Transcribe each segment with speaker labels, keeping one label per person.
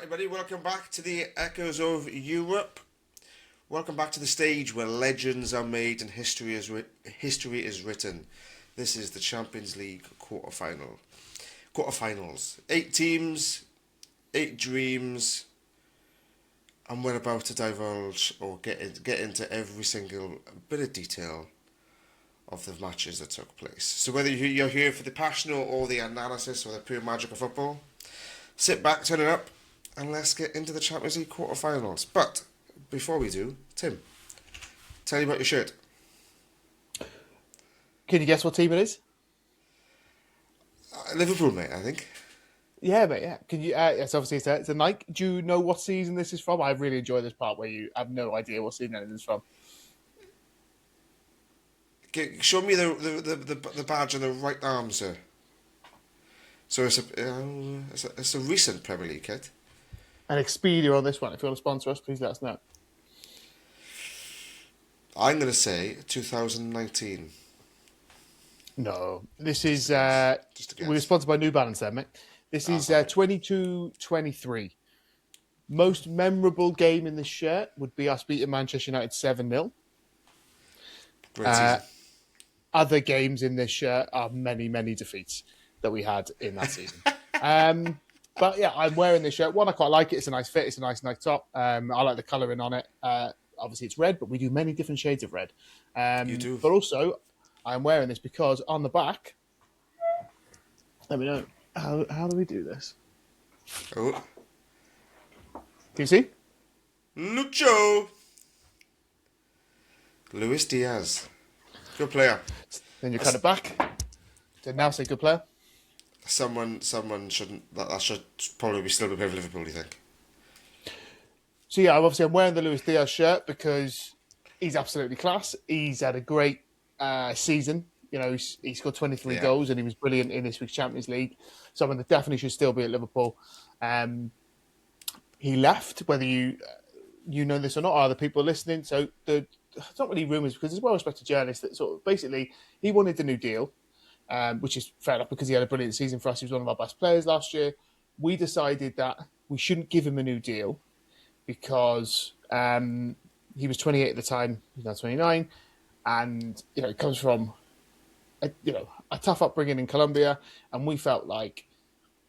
Speaker 1: everybody. Welcome back to the Echoes of Europe. Welcome back to the stage where legends are made and history is written. This is the Champions League quarterfinals. 8 teams, 8 dreams, and we're about to divulge or get into every single bit of detail of the matches that took place. So whether you're here for the passion or the analysis or the pure magic of football, sit back, turn it up, and let's get into the Champions League quarterfinals. But before we do, Tim, tell me about your shirt.
Speaker 2: Can you guess what team it is?
Speaker 1: Liverpool, mate, I think.
Speaker 2: Yeah, mate, yeah. Can you? Yes, obviously it's a Nike. Do you know what season this is from? I really enjoy this part where you have no idea what season it is from.
Speaker 1: Show me the badge on the right arm, sir. So it's a recent Premier League kit.
Speaker 2: And Expedia on this one. If you want to sponsor us, please let us know.
Speaker 1: I'm going to say 2019.
Speaker 2: No, this is we're sponsored by New Balance, then, mate. This is 22-23. Most memorable game in this shirt would be us beating Manchester United 7-0.
Speaker 1: Great season.
Speaker 2: Other games in this shirt are many, many defeats that we had in that season. But yeah, I'm wearing this shirt. One, I quite like it. It's a nice fit. It's a nice top. I like the colouring on it. Obviously, it's red, but we do many different shades of red.
Speaker 1: You do.
Speaker 2: But also, I'm wearing this because on the back, let me know. How do we do this?
Speaker 1: Oh.
Speaker 2: Can you see?
Speaker 1: Lucho. Luis Diaz. Good player.
Speaker 2: Then you cut it back. So now say good player.
Speaker 1: Someone shouldn't. That should probably still be playing for Liverpool, do you think?
Speaker 2: So yeah, I'm wearing the Luis Diaz shirt because he's absolutely class. He's had a great season. You know, he scored 23 goals and he was brilliant in this week's Champions League. Someone that definitely should still be at Liverpool. He left, whether you know this or not, or other people listening. So it's not really rumours because there's well-respected journalists that sort of basically he wanted the new deal. Which is fair enough because he had a brilliant season for us. He was one of our best players last year. We decided that we shouldn't give him a new deal because he was 28 at the time. He's now 29. And, it comes from, a tough upbringing in Colombia. And we felt like,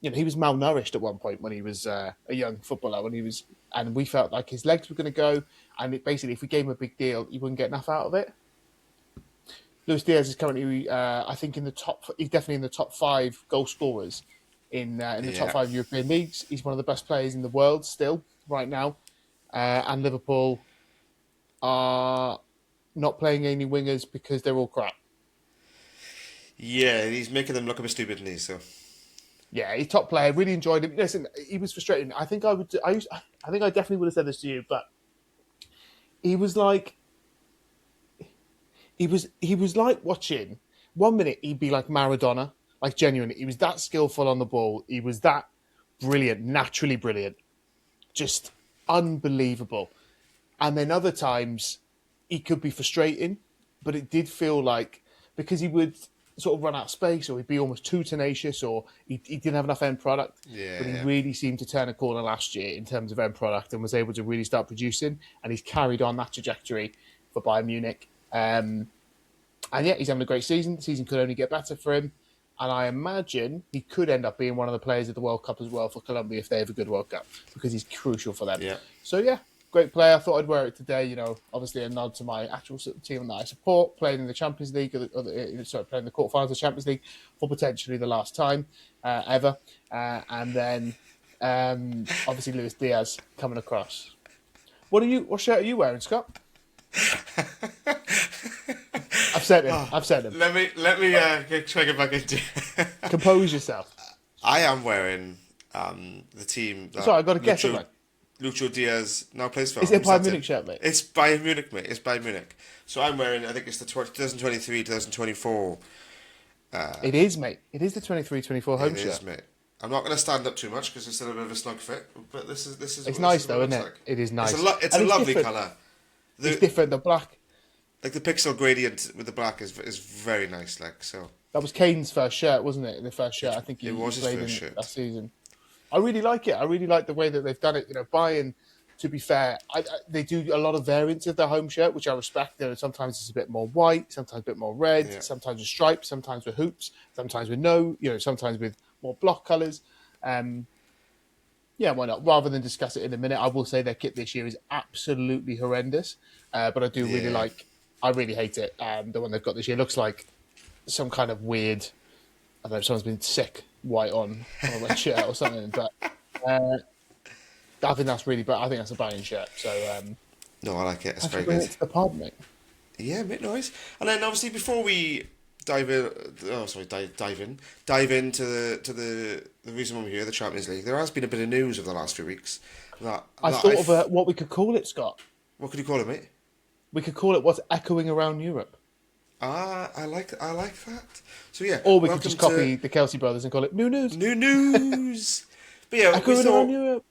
Speaker 2: he was malnourished at one point when he was a young footballer. And we felt like his legs were going to go. And basically, if we gave him a big deal, he wouldn't get enough out of it. Luis Diaz is currently, I think, he's definitely in the top 5 goal scorers in the top 5 European leagues. He's one of the best players in the world still, right now. And Liverpool are not playing any wingers because they're all crap.
Speaker 1: Yeah, he's making them look a bit stupid, isn't he? So.
Speaker 2: Yeah, he's top player. Really enjoyed him. Listen, he was frustrating. I think I definitely would have said this to you, but he was like. He was like watching. 1 minute he'd be like Maradona, like genuinely. He was that skillful on the ball. He was that brilliant, naturally brilliant, just unbelievable. And then other times he could be frustrating, but it did feel like because he would sort of run out of space, or he'd be almost too tenacious, or he didn't have enough end product.
Speaker 1: Yeah,
Speaker 2: but he really seemed to turn a corner last year in terms of end product and was able to really start producing. And he's carried on that trajectory for Bayern Munich. And yeah, he's having a great season. The season could only get better for him. And I imagine he could end up being one of the players of the World Cup as well for Colombia if they have a good World Cup, because he's crucial for them.
Speaker 1: Yeah.
Speaker 2: So yeah, great player. I thought I'd wear it today. Obviously a nod to my actual team that I support, playing in the Champions League, playing the quarterfinals of the Champions League for potentially the last time ever. And then obviously Luis Diaz coming across. What shirt are you wearing, Scott? I've said him.
Speaker 1: Let me try to get back into.
Speaker 2: Compose yourself.
Speaker 1: I am wearing the team.
Speaker 2: Sorry, I got to guess it.
Speaker 1: Lucho Diaz now plays for.
Speaker 2: Is it a Bayern Munich shirt, mate?
Speaker 1: It's Bayern Munich, mate. It's Bayern Munich. So I'm wearing. I think it's the 2023-2024.
Speaker 2: It is, mate. It is the 23-24 home shirt.
Speaker 1: It is, mate. I'm not going to stand up too much because it's still a bit of a snug fit. But this is.
Speaker 2: It's nice though, isn't it? Like. It is nice.
Speaker 1: It's a lovely colour.
Speaker 2: It's different. The black.
Speaker 1: Like the pixel gradient with the black is very nice. Like so.
Speaker 2: That was Kane's first shirt, wasn't it? The first shirt I think he
Speaker 1: was his
Speaker 2: played
Speaker 1: first
Speaker 2: in
Speaker 1: shirt
Speaker 2: that season. I really like it. I really like the way that they've done it. Bayern, to be fair, they do a lot of variants of their home shirt, which I respect. Sometimes it's a bit more white, sometimes a bit more red,
Speaker 1: Yeah.
Speaker 2: sometimes with stripes, sometimes with hoops, sometimes with no, sometimes with more block colours. Yeah, why not? Rather than discuss it in a minute, I will say their kit this year is absolutely horrendous. But I do really
Speaker 1: Yeah.
Speaker 2: I really hate it. The one they've got this year looks like some kind of weird, I don't know, someone's been sick white on a red shirt or something. But I think that's really bad. I think that's a Bayern shirt. So
Speaker 1: No, I like it. It's
Speaker 2: thanks for
Speaker 1: very
Speaker 2: bringing
Speaker 1: good.
Speaker 2: it to the pod, mate.
Speaker 1: Yeah, mate, noise. And then obviously before we dive in, dive into the reason why we're here, the Champions League. There has been a bit of news over the last few weeks.
Speaker 2: I thought of what we could call it, Scott.
Speaker 1: What could you call it, mate?
Speaker 2: We could call it what's echoing around Europe.
Speaker 1: Ah, I like that. So yeah,
Speaker 2: Or we could just copy the Kelsey brothers and call it New News.
Speaker 1: New News. But yeah,
Speaker 2: Echoing around Europe.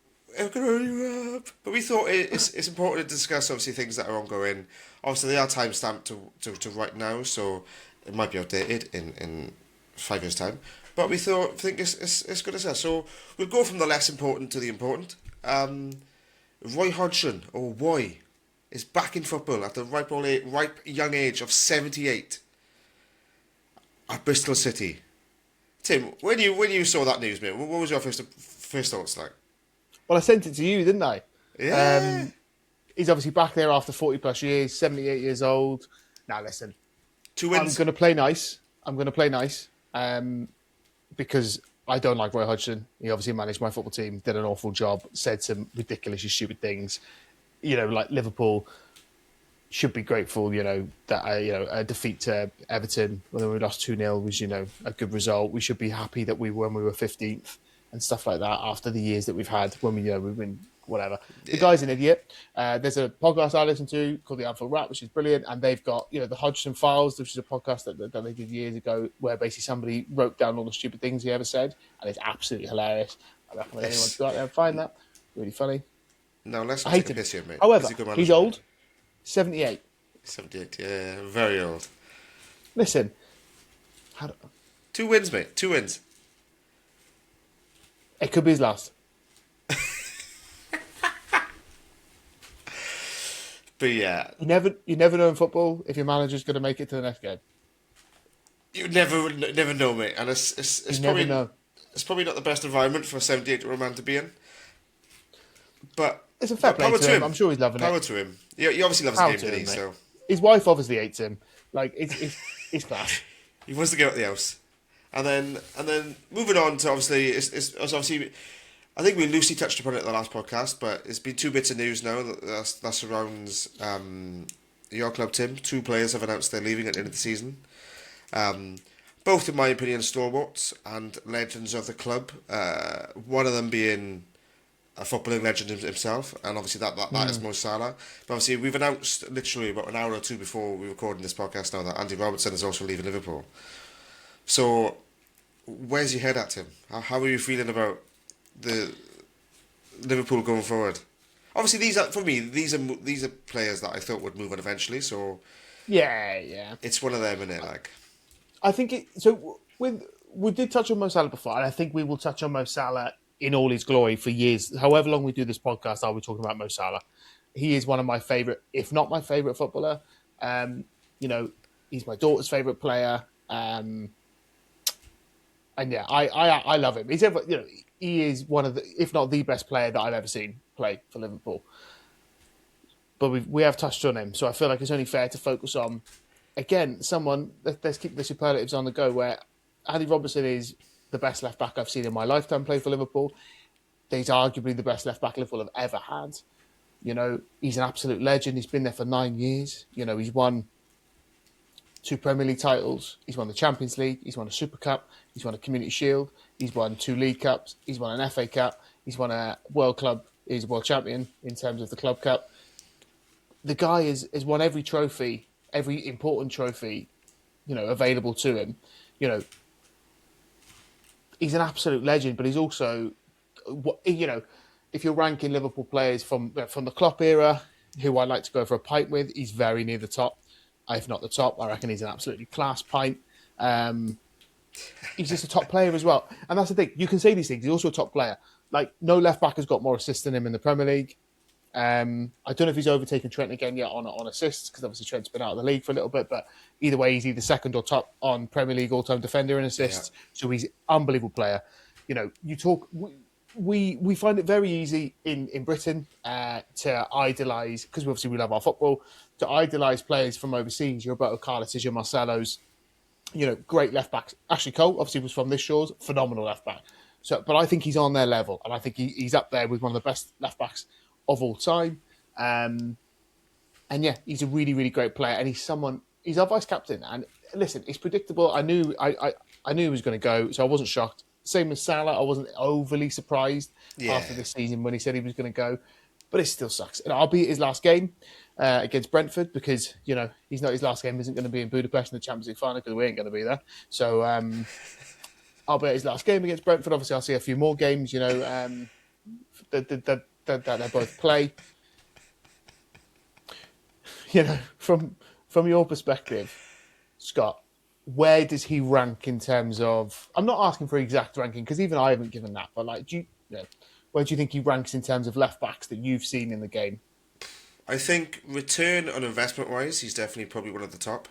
Speaker 1: But we thought it's important to discuss obviously things that are ongoing. Obviously they are time stamped to right now, so it might be outdated in 5 years' time. But we think it's good to say. So we'll go from the less important to the important. Roy Hodgson, or Roy, is back in football at the ripe young age of 78 at Bristol City. Tim, when you saw that news, mate, what was your first thoughts like?
Speaker 2: Well, I sent it to you, didn't I?
Speaker 1: Yeah.
Speaker 2: He's obviously back there after 40 plus years, 78 years old. Now, listen,
Speaker 1: 2 wins.
Speaker 2: I'm going to play nice. Because I don't like Roy Hodgson. He obviously managed my football team, did an awful job, said some ridiculously stupid things. Like Liverpool should be grateful, that a defeat to Everton when we lost 2-0 was, a good result. We should be happy that when we were 15th and stuff like that after the years that we've had when we've been whatever. The guy's an idiot. There's a podcast I listen to called The Anfield Wrap, which is brilliant, and they've got the Hodgson Files, which is a podcast that they did years ago, where basically somebody wrote down all the stupid things he ever said, and it's absolutely hilarious. I recommend anyone to go out there and find that. Really funny.
Speaker 1: No, let's not
Speaker 2: I
Speaker 1: take
Speaker 2: hate
Speaker 1: a
Speaker 2: him.
Speaker 1: piss here, mate.
Speaker 2: However,
Speaker 1: He's a good
Speaker 2: he's
Speaker 1: manager.
Speaker 2: old, 78.
Speaker 1: 78, yeah, very old.
Speaker 2: Listen,
Speaker 1: 2 wins, mate. 2 wins.
Speaker 2: it could be his last.
Speaker 1: But yeah,
Speaker 2: You never know in football if your manager's going to make it to the next game.
Speaker 1: you never know, mate. And it's
Speaker 2: You
Speaker 1: probably
Speaker 2: never know.
Speaker 1: it's probably not the best environment for a 78-year-old man to be in. But
Speaker 2: It's a fair play
Speaker 1: power
Speaker 2: to him. I'm sure he's loving
Speaker 1: Power
Speaker 2: it.
Speaker 1: to him. Yeah, he obviously loves
Speaker 2: Power
Speaker 1: the game,
Speaker 2: to
Speaker 1: didn't he?
Speaker 2: him, mate.
Speaker 1: So
Speaker 2: His wife obviously hates him. Like it's class.
Speaker 1: he wants to get out of the house. And then moving on to obviously it's obviously, I think we loosely touched upon it in the last podcast, but it's been 2 bits of news now that surrounds your club, Tim. 2 players have announced they're leaving at the end of the season. Both, in my opinion, stalwarts and legends of the club. One of them being a footballing legend himself, and obviously that is Mo Salah. But obviously, we've announced literally about an hour or 2 before we recorded this podcast now that Andy Robertson is also leaving Liverpool. So, where's your head at, Tim? How are you feeling about the Liverpool going forward? Obviously, these are players that I thought would move on eventually. So
Speaker 2: Yeah.
Speaker 1: it's one of them, innit? Like,
Speaker 2: I think we did touch on Mo Salah before, and I think we will touch on Mo Salah in all his glory for years. However long we do this podcast, I'll be talking about Mo Salah. He is one of my favourite, if not my favourite footballer. He's my daughter's favourite player. And yeah, I love him. He is one of the, if not the best player that I've ever seen play for Liverpool. But we have touched on him, so I feel like it's only fair to focus on, again, someone. Let's keep the superlatives on the go. Where Andy Robertson is the best left back I've seen in my lifetime play for Liverpool. He's arguably the best left back Liverpool have ever had. He's an absolute legend. He's been there for 9 years. He's won 2 Premier League titles. He's won the Champions League. He's won a Super Cup. He's won a Community Shield. He's won 2 League Cups. He's won an FA Cup. He's won a World Club. He's a World Champion in terms of the Club Cup. The guy has won every trophy, every important trophy, available to him. He's an absolute legend, but he's also, if you're ranking Liverpool players from the Klopp era, who I'd like to go for a pint with, he's very near the top. If not the top, I reckon he's an absolutely class pint. He's just a top player as well. And that's the thing. You can say these things. He's also a top player. like no left back has got more assists than him in the Premier League. I don't know if he's overtaken Trent again yet on assists, because obviously Trent's been out of the league for a little bit, but either way, he's either second or top on Premier League all-time defender in assists.
Speaker 1: Yeah.
Speaker 2: So he's an unbelievable player. We find it very easy in Britain to idolise, because obviously we love our football, to idolise players from overseas. Your Roberto Carlos's, your Marcelo's, great left backs. Ashley Cole obviously was from this shores, phenomenal left back. So, but I think he's on their level, and I think he's up there with one of the best left backs of all time. And yeah, he's a really, really great player, and he's our vice captain. And listen, it's predictable. I knew he was going to go, so I wasn't shocked. Same as Salah, I wasn't overly surprised after this season when he said he was going to go, but it still sucks. And I'll be at his last game against Brentford, because his last game isn't going to be in Budapest in the Champions League final, because we ain't going to be there. So I'll be at his last game against Brentford. Obviously, I'll see a few more games. That they both play. From your perspective, Scott, where does he rank in terms of? I'm not asking for exact ranking, because even I haven't given that. But where do you think he ranks in terms of left backs that you've seen in the game?
Speaker 1: I think return on investment wise, he's definitely probably one of the top.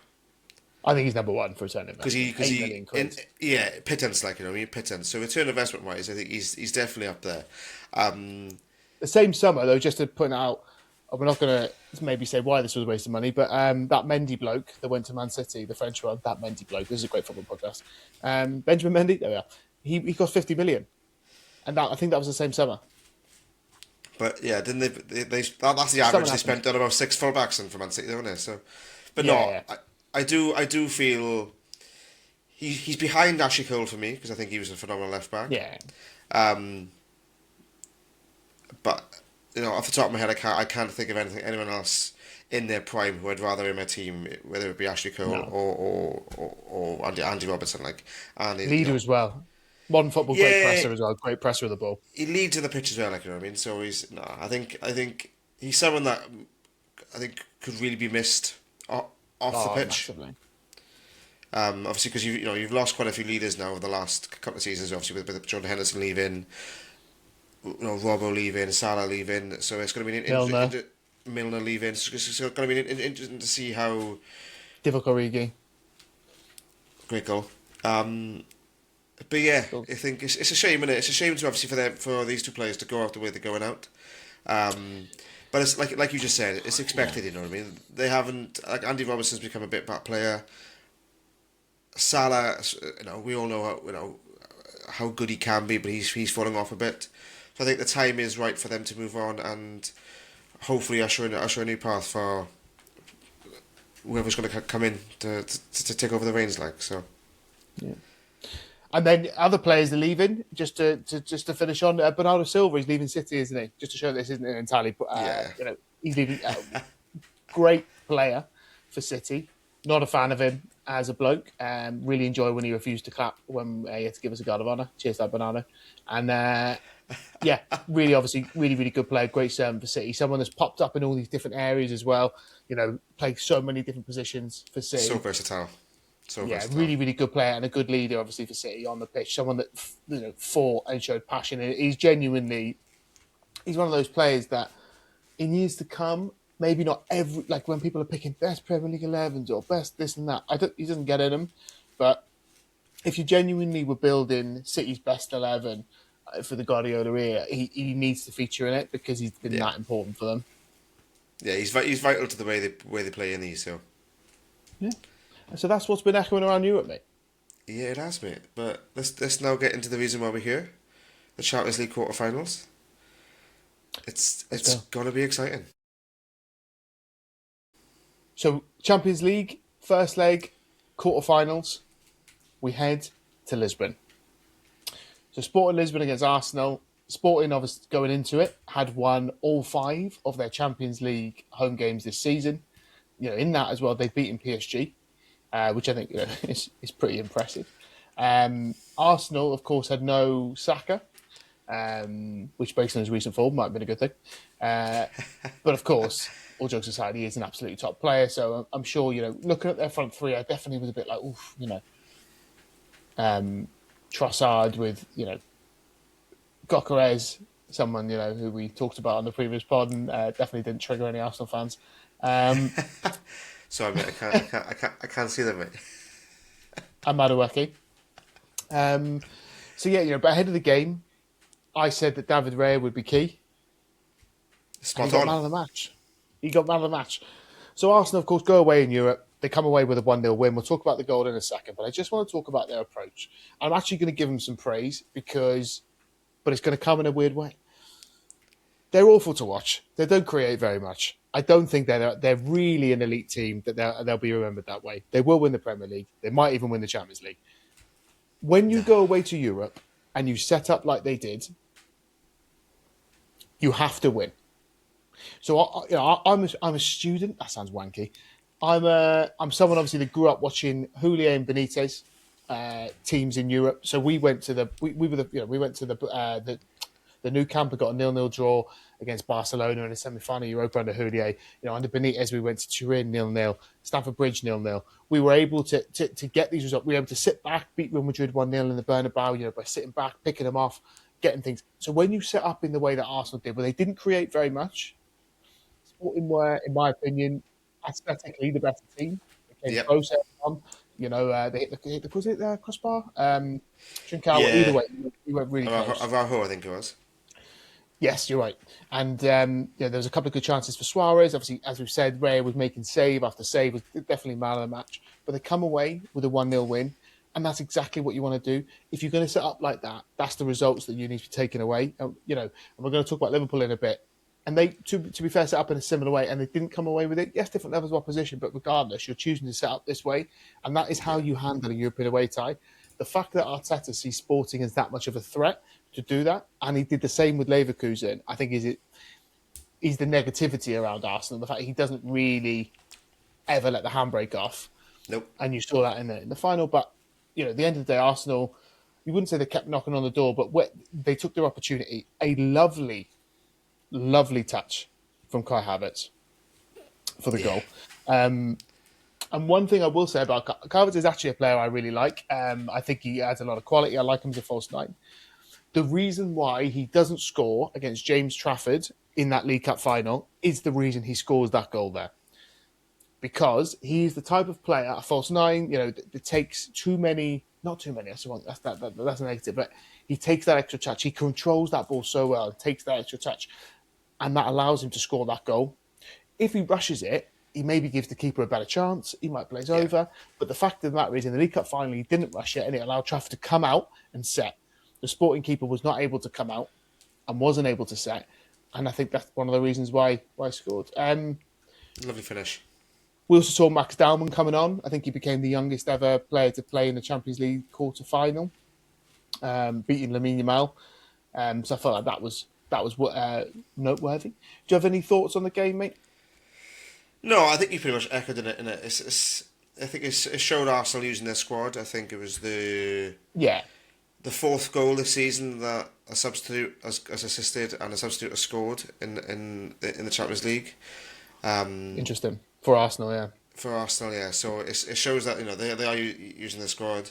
Speaker 2: I think he's number one for return investment.
Speaker 1: Because pittance, pittance. So return investment wise, I think he's definitely up there.
Speaker 2: The same summer, though, just to point out, we're not going to maybe say why this was a waste of money, but that Mendy bloke that went to Man City, the French one, that Mendy bloke, this is a great football podcast. Benjamin Mendy, there we are. He cost 50 million. And I think that was the same summer.
Speaker 1: But yeah, didn't they that's the average they spent on about 6 fullbacks in for Man City, don't they? So, but I do feel he's behind Ashley Cole for me, because I think he was a phenomenal left back.
Speaker 2: Yeah.
Speaker 1: But off the top of my head, I can't think of anyone else in their prime who I'd rather in my team, whether it be Ashley Cole or Andy Robertson,
Speaker 2: Leader as well. Modern football, great presser as well. Great presser of the ball.
Speaker 1: He leads in the pitch as well, you know what I mean. So I think he's someone that I think could really be missed off the pitch.
Speaker 2: Massively.
Speaker 1: Obviously, because you've lost quite a few leaders now over the last couple of seasons. Obviously, with Jordan Henderson leaving, Robbo leaving, Salah leaving. So it's going to be Milner leaving. So it's going to be interesting to see how.
Speaker 2: Divock Origi. Great
Speaker 1: goal. But yeah, I think it's a shame, isn't it? It's a shame to obviously for these two players to go out the way they're going out. But it's like you just said, it's expected. You know what I mean? They haven't. Like Andy Robertson's become a bit back player. Salah, we all know how good he can be, but he's falling off a bit. So I think the time is right for them to move on and hopefully usher a new path for whoever's going to come in to take over the reins.
Speaker 2: Yeah. And then other players are leaving. Just to finish on, Bernardo Silva is leaving City, isn't he? Just to show this isn't entirely. He's leaving. Great player for City. Not a fan of him as a bloke. Really enjoy when he refused to clap when he had to give us a guard of honour. Cheers, that Bernardo. And really, obviously, really, really good player. Great servant for City. Someone that's popped up in all these different areas as well. Played so many different positions for City.
Speaker 1: So versatile.
Speaker 2: Really, really good player and a good leader, obviously, for City on the pitch. Someone that fought and showed passion. And he's one of those players that in years to come, maybe not every, like when people are picking best Premier League 11s or best this and that, he doesn't get in them. But if you genuinely were building City's best 11 for the Guardiola era, he needs to feature in it because he's been that important for them.
Speaker 1: Yeah, he's vital to the way they play in these. So
Speaker 2: yeah. So that's what's been echoing around Europe, mate.
Speaker 1: Yeah, it has, mate. But let's now get into the reason why we're here. The Champions League quarterfinals. It's gonna be exciting.
Speaker 2: So Champions League, first leg, quarterfinals. We head to Lisbon. So Sporting Lisbon against Arsenal. Sporting, obviously, going into it, had won all 5 of their Champions League home games this season. In that as well, they've beaten PSG. Which I think is pretty impressive. Arsenal, of course, had no Saka, which based on his recent form might have been a good thing. But of course, all jokes aside, he is an absolutely top player. So I'm sure, looking at their front three, I definitely was a bit like, oof, Trossard with, Gokeres, someone who we talked about on the previous pod, and definitely didn't trigger any Arsenal fans.
Speaker 1: Sorry, mate. I can't see them, mate.
Speaker 2: And Madueke. So yeah, but ahead of the game, I said that David Raya would be key, and he
Speaker 1: Spot
Speaker 2: got man
Speaker 1: on.
Speaker 2: of the match. He got man of the match. So Arsenal, of course, go away in Europe. They come away with a 1-0 win. We'll talk about the goal in a second, but I just want to talk about their approach. I'm actually going to give them some praise but it's going to come in a weird way. They're awful to watch. They don't create very much. I don't think they're really an elite team that they'll be remembered that way. They will win the Premier League. They might even win the Champions League. When you go away to Europe and you set up like they did, you have to win. So I'm a student. That sounds wanky. I'm someone obviously that grew up watching Houllier and Benitez teams in Europe. So we went to the new camp and got a 0-0 draw against Barcelona in a semi-final Europa under Houllier. Under Benitez we went to Turin 0-0, Stamford Bridge 0-0. We were able to get these results. We were able to sit back, beat Real Madrid 1-0 in the Bernabeu. By sitting back, picking them off, getting things. So when you set up in the way that Arsenal did, where they didn't create very much, Sporting were, in my opinion, aesthetically the better team. They came
Speaker 1: Yep.
Speaker 2: close on. They hit the was it crossbar? Trincao, either
Speaker 1: Yeah.
Speaker 2: way, he went really close.
Speaker 1: Araujo, I think it was.
Speaker 2: Yes, you're right. And there was a couple of good chances for Suarez. Obviously, as we've said, Ray was making save after save, was definitely man of the match. But they come away with a 1-0 win, and that's exactly what you want to do. If you're going to set up like that, that's the results that you need to be taken away. And we're going to talk about Liverpool in a bit. And they, to be fair, set up in a similar way, and they didn't come away with it. Yes, different levels of opposition, but regardless, you're choosing to set up this way, and that is how you handle a European away tie. The fact that Arteta sees Sporting as that much of a threat to do that, and he did the same with Leverkusen, I think is the negativity around Arsenal. The fact he doesn't really ever let the handbrake off,
Speaker 1: Nope.
Speaker 2: and you saw that in the final. But at the end of the day, Arsenal, you wouldn't say they kept knocking on the door, but they took their opportunity. A lovely touch from Kai Havertz for the goal. And one thing I will say about Kai Havertz is actually a player I really like. I think he adds a lot of quality. I like him as a false nine. The reason why he doesn't score against James Trafford in that League Cup final is the reason he scores that goal there. Because he's the type of player, a false nine, that takes not too many, that's a negative, but he takes that extra touch. He controls that ball so well, takes that extra touch, and that allows him to score that goal. If he rushes it, he maybe gives the keeper a better chance. He might blaze over. But the fact of the matter is, in the League Cup final, he didn't rush it, and it allowed Trafford to come out and set. The Sporting keeper was not able to come out and wasn't able to set. And I think that's one of the reasons why he scored.
Speaker 1: Lovely finish.
Speaker 2: We also saw Max Dalman coming on. I think he became the youngest ever player to play in the Champions League quarter-final, beating Lamine Yamal. So I felt like that was noteworthy. Do you have any thoughts on the game, mate?
Speaker 1: No, I think you pretty much echoed in it. I think it showed Arsenal using their squad. I think it was the fourth goal this season that a substitute has assisted and a substitute has scored in the Champions League.
Speaker 2: Interesting for Arsenal, yeah.
Speaker 1: For Arsenal, yeah. So it shows that they are using their squad.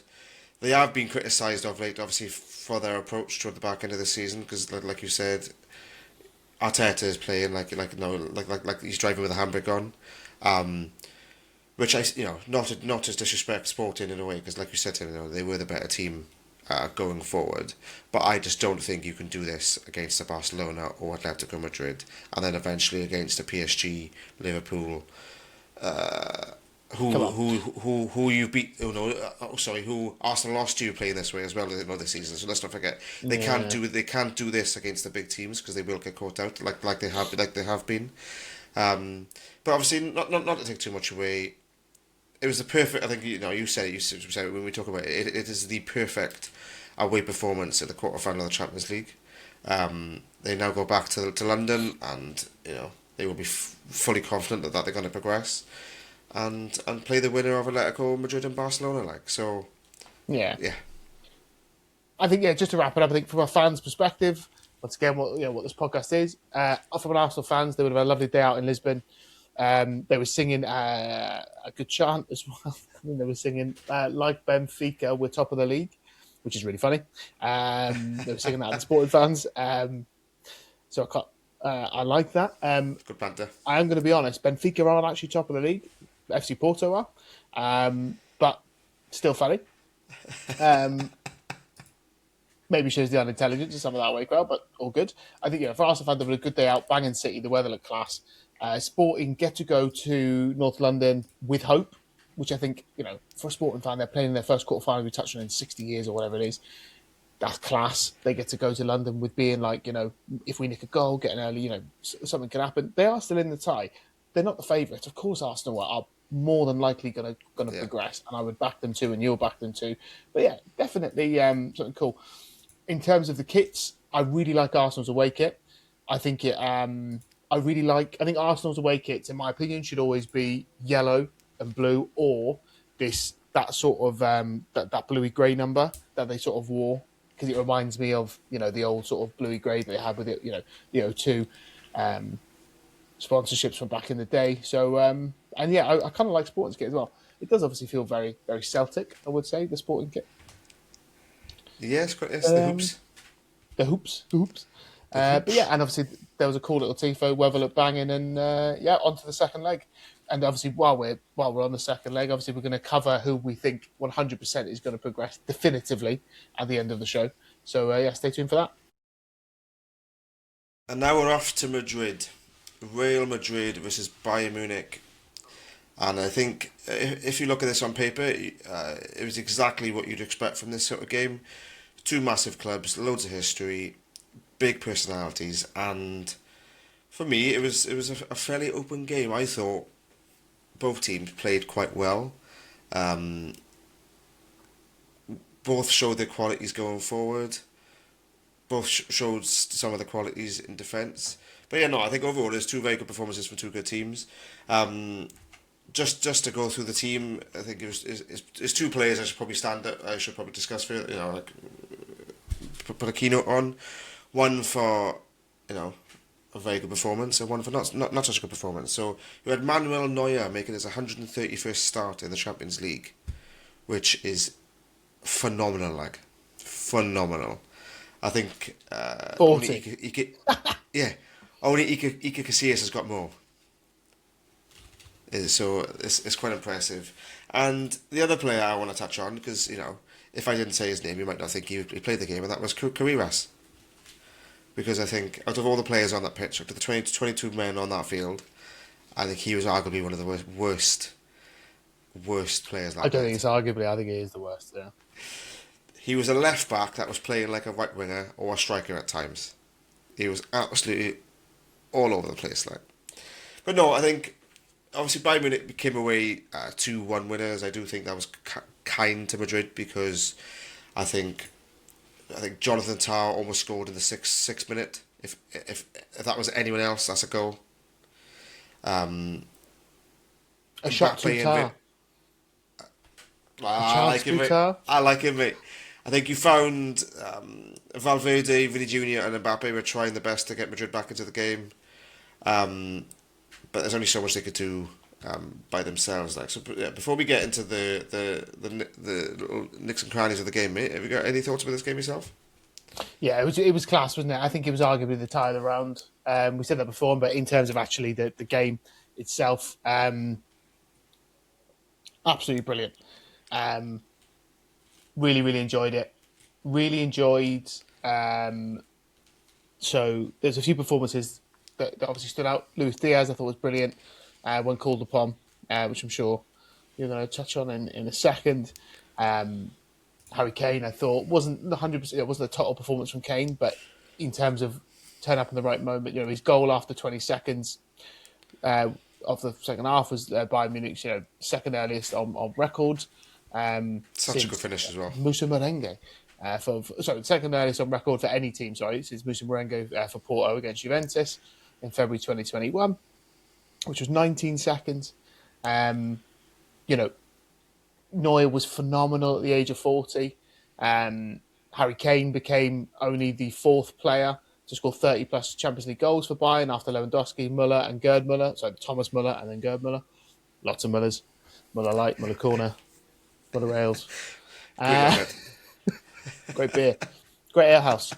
Speaker 1: They have been criticised of late, obviously, for their approach toward the back end of the season because, like you said, Arteta is playing like he's driving with a handbrake on, which not to disrespect Sporting in a way because, like you said, they were the better team going forward. But I just don't think you can do this against a Barcelona or Atletico Madrid, and then eventually against a PSG, Liverpool, who you beat. Who Arsenal lost to playing this way as well this season. So let's not forget they can't do this against the big teams because they will get caught out like they have been. But obviously not to take too much away. It was the perfect. I think you said it. You said it when we talk about it. It is the perfect away performance at the quarterfinal of the Champions League. They now go back to London, and they will be fully confident that they're going to progress, and play the winner of Atletico Madrid and Barcelona.
Speaker 2: Yeah. I think just to wrap it up, I think from a fan's perspective, once again, what this podcast is, from an Arsenal fans, they would have had a lovely day out in Lisbon. They were singing a good chant as well. I mean, they were singing like Benfica, we're top of the league. which is really funny. They were singing that at the sporting fans. So I like that.
Speaker 1: Good banter.
Speaker 2: I am going to be honest. Benfica aren't actually top of the league. FC Porto are, but still funny. Maybe shows the unintelligence of some of that away crowd, but all good. I think for Arsenal fans, they've had a good day out. Banging City, the weather looked class. Sporting get to go to North London with hope, which I think for a Sporting fan, they're playing their first quarterfinal we touched on in 60 years or whatever it is. That's class. They get to go to London with being like, if we nick a goal, get an early, something can happen. They are still in the tie. They're not the favourites. Of course, Arsenal are more than likely going to progress, and I would back them too, and you'll back them too. But yeah, definitely something cool. In terms of the kits, I really like Arsenal's away kit. I think I think Arsenal's away kits, in my opinion, should always be yellow and blue, or that sort of that bluey grey number that they sort of wore, because it reminds me of the old sort of bluey grey they had with it, the O2 sponsorships from back in the day. So I kind of like Sporting's kit as well. It does obviously feel very, very Celtic, I would say, the Sporting kit.
Speaker 1: Yes, it's the hoops.
Speaker 2: The hoops. But yeah, and obviously there was a cool little tifo, weather looked banging, and onto the second leg. And obviously while we're on the second leg, obviously we're going to cover who we think 100% is going to progress definitively at the end of the show. So stay tuned for that.
Speaker 1: And now we're off to Madrid. Real Madrid versus Bayern Munich. And I think if you look at this on paper, it was exactly what you'd expect from this sort of game. Two massive clubs, loads of history, big personalities, and for me, it was a fairly open game. I thought both teams played quite well. Both showed their qualities going forward. Both showed some of the qualities in defence. But yeah, no, I think overall there's two very good performances from two good teams. Just to go through the team, I think it's two players I should probably discuss for put a keynote on. One for a very good performance, and one for not such a good performance. So you had Manuel Neuer making his 131st start in the Champions League, which is phenomenal. Phenomenal. I think
Speaker 2: 40.
Speaker 1: Only Iker Casillas has got more. So it's quite impressive. And the other player I want to touch on, because if I didn't say his name, you might not think he played the game, and that was Carreras. Because I think out of all the players on that pitch, out of the 22 men on that field, I think he was arguably one of the worst players.
Speaker 2: I don't think it's arguably. I think he is the worst. Yeah.
Speaker 1: He was a left back that was playing like a right winger or a striker at times. He was absolutely all over the place, But no, I think obviously Bayern Munich came away 2-1 winners. I do think that was kind to Madrid, because I think Jonathan Tah almost scored in the sixth minute. If that was anyone else, that's a goal.
Speaker 2: A shot to Tah.
Speaker 1: I like him, mate. I think you found Valverde, Vini Jr. and Mbappe were trying their best to get Madrid back into the game. But there's only so much they could do by themselves. So before we get into the little nicks and crannies of the game, mate, have you got any thoughts about this game yourself?
Speaker 2: Yeah, it was class, wasn't it? I think it was arguably the tie of the round. We said that before, but in terms of actually the game itself, absolutely brilliant. Really, really enjoyed it. Really enjoyed. So there's a few performances that obviously stood out. Luis Diaz, I thought, was brilliant when called upon, which I'm sure you're going to touch on in a second. Harry Kane, I thought, wasn't 100%. It wasn't a total performance from Kane, but in terms of turn up in the right moment, his goal after 20 seconds of the second half was Bayern Munich, second earliest on record.
Speaker 1: Such a good finish as well.
Speaker 2: Moussa Merengue. Second earliest on record for any team, since Moussa Merengue for Porto against Juventus in February 2021, which was 19 seconds. Neuer was phenomenal at the age of 40. Harry Kane became only the fourth player to score 30-plus Champions League goals for Bayern after Lewandowski, Müller and Gerd Müller. So Thomas Müller and then Gerd Müller. Lots of Müllers. Müller Light, Müller Corner, Müller Rails. Great beer. Great alehouse.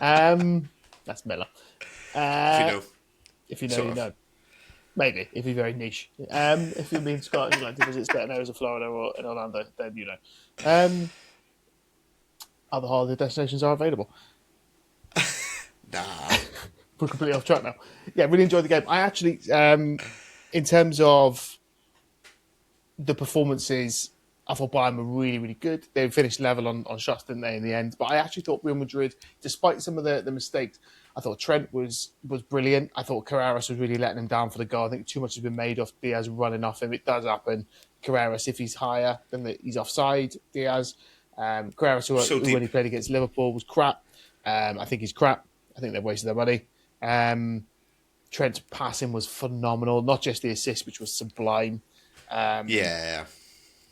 Speaker 2: That's Miller.
Speaker 1: If you know,
Speaker 2: If you know,
Speaker 1: sort
Speaker 2: you
Speaker 1: of.
Speaker 2: know. Maybe, if you're very niche. If you're being Scottish and like to visit certain areas of Florida or in Orlando, then you know. Other holiday destinations are available.
Speaker 1: Nah.
Speaker 2: We're completely off track now. Yeah, really enjoyed the game. I actually, in terms of the performances, I thought Bayern were really, really good. They finished level on shots, didn't they, in the end? But I actually thought Real Madrid, despite some of the mistakes, I thought Trent was brilliant. I thought Carreras was really letting him down for the goal. I think too much has been made of Diaz running off him. It does happen. Carreras, if he's higher, then he's offside. Diaz. Carreras,
Speaker 1: So
Speaker 2: who when he
Speaker 1: deep.
Speaker 2: played against Liverpool, was crap. I think he's crap. I think they've wasted their money. Trent's passing was phenomenal. Not just the assist, which was sublime.
Speaker 1: Yeah.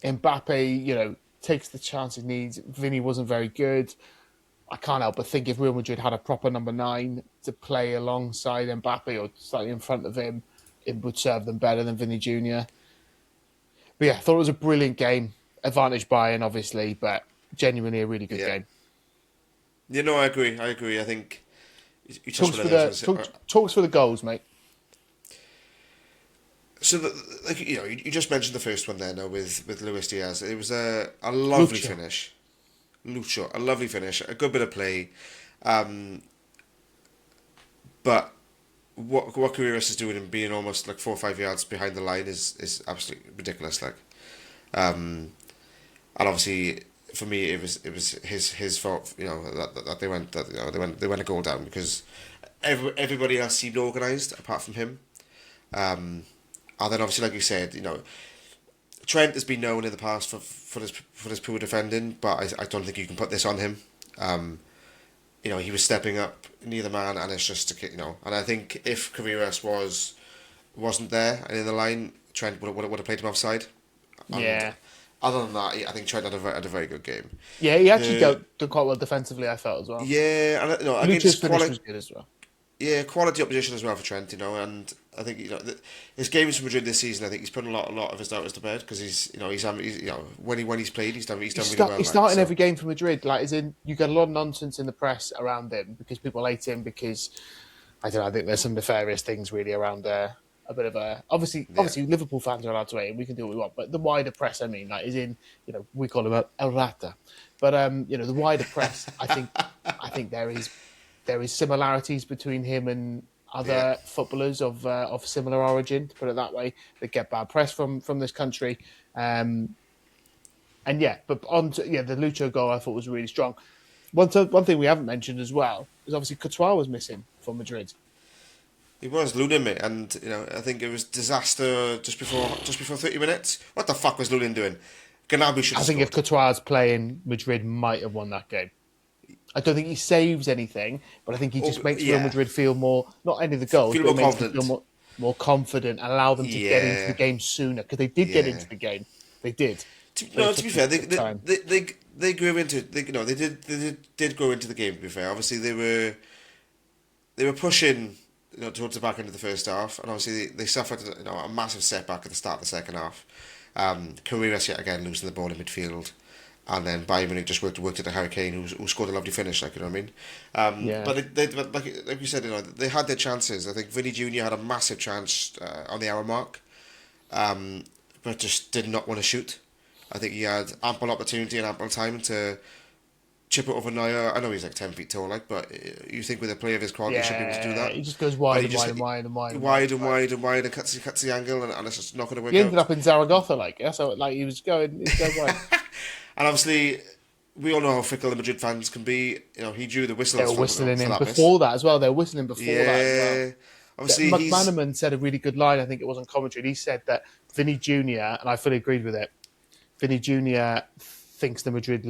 Speaker 2: Mbappe, takes the chance he needs. Vinny wasn't very good. I can't help but think if Real Madrid had a proper number 9 to play alongside Mbappe or slightly in front of him, it would serve them better than Vinny Jr. But yeah, I thought it was a brilliant game. Advantage Bayern, obviously, but genuinely a really good
Speaker 1: Yeah.
Speaker 2: game.
Speaker 1: I agree. I think you touched
Speaker 2: Talks
Speaker 1: on
Speaker 2: for
Speaker 1: it. I was going to say.
Speaker 2: talks for the goals, mate.
Speaker 1: So, you just mentioned the first one there now with Luis Diaz. It was a lovely
Speaker 2: Lucho.
Speaker 1: finish. Lucho, a lovely finish, a good bit of play. But what Carreras is doing and being almost like 4 or 5 yards behind the line is absolutely ridiculous. Like, and obviously for me it was his fault. That they went a goal down because everybody else seemed organised apart from him. And then obviously, like you said, Trent has been known in the past for his poor defending, but I don't think you can put this on him. He was stepping up near the man, and it's just And I think if Carreras wasn't there and in the line, Trent would have played him offside. And
Speaker 2: Yeah.
Speaker 1: other than that, I think Trent had a very good game.
Speaker 2: Yeah, he actually
Speaker 1: The
Speaker 2: did quite well defensively, I felt, as well.
Speaker 1: Yeah, and
Speaker 2: Lucho's
Speaker 1: against
Speaker 2: finish was good as well.
Speaker 1: quality opposition as well for Trent, and I think his games for Madrid this season. I think he's putting a lot of his doubters to bed because when he's played, he's done really well.
Speaker 2: He's starting every game for Madrid. Like, as in, you get a lot of nonsense in the press around him because people hate him because I don't know. I think there's some nefarious things really around there. A bit of a obviously Liverpool fans are allowed to hate him. We can do what we want, but the wider press, I mean, like, is in we call him a El Rata, but the wider press, I think there is similarities between him and other footballers of similar origin, to put it that way, that get bad press from this country. But on to, the Lucho goal I thought was really strong. One thing we haven't mentioned as well is obviously Courtois was missing for Madrid.
Speaker 1: He was Lunin, mate, and I think it was disaster just before 30 minutes. What the fuck was Lunin doing? Gnabry should
Speaker 2: I
Speaker 1: have
Speaker 2: think
Speaker 1: scored.
Speaker 2: if Courtois playing, Madrid might have won that game. I don't think he saves anything, but I think he just makes Real Madrid feel more, not any of the goals,
Speaker 1: Feel
Speaker 2: but
Speaker 1: more
Speaker 2: he makes them
Speaker 1: confident.
Speaker 2: feel more confident, and allow them to get into the game sooner, because they did get into the game. They did.
Speaker 1: To be fair,
Speaker 2: Time.
Speaker 1: they grew into it. They did grow into the game. To be fair, obviously they were pushing towards the back end of the first half, and obviously they suffered a massive setback at the start of the second half. Carreras yet again losing the ball in midfield, and then Bayern Munich just worked at a Hurricane who scored a lovely finish, like, you know what I mean. But they like you said, they had their chances. I think Vinny Jr. had a massive chance on the hour mark, but just did not want to shoot. I think he had ample opportunity and ample time to chip it over Neuer. I know he's like 10 feet tall, but you think with a player of his quality, he should be able to do that.
Speaker 2: He just goes wide and wide
Speaker 1: and cuts the angle, and it's just not going to work out.
Speaker 2: He ended up in Zaragoza, so he was going wide.
Speaker 1: And obviously, we all know how fickle the Madrid fans can be. He drew the whistle.
Speaker 2: They were whistling him before that as well. They were whistling before that as well.
Speaker 1: Obviously,
Speaker 2: McManaman said a really good line. I think it was on commentary. He said that Vinny Jr., and I fully agreed with it, Vinny Jr. thinks the Madrid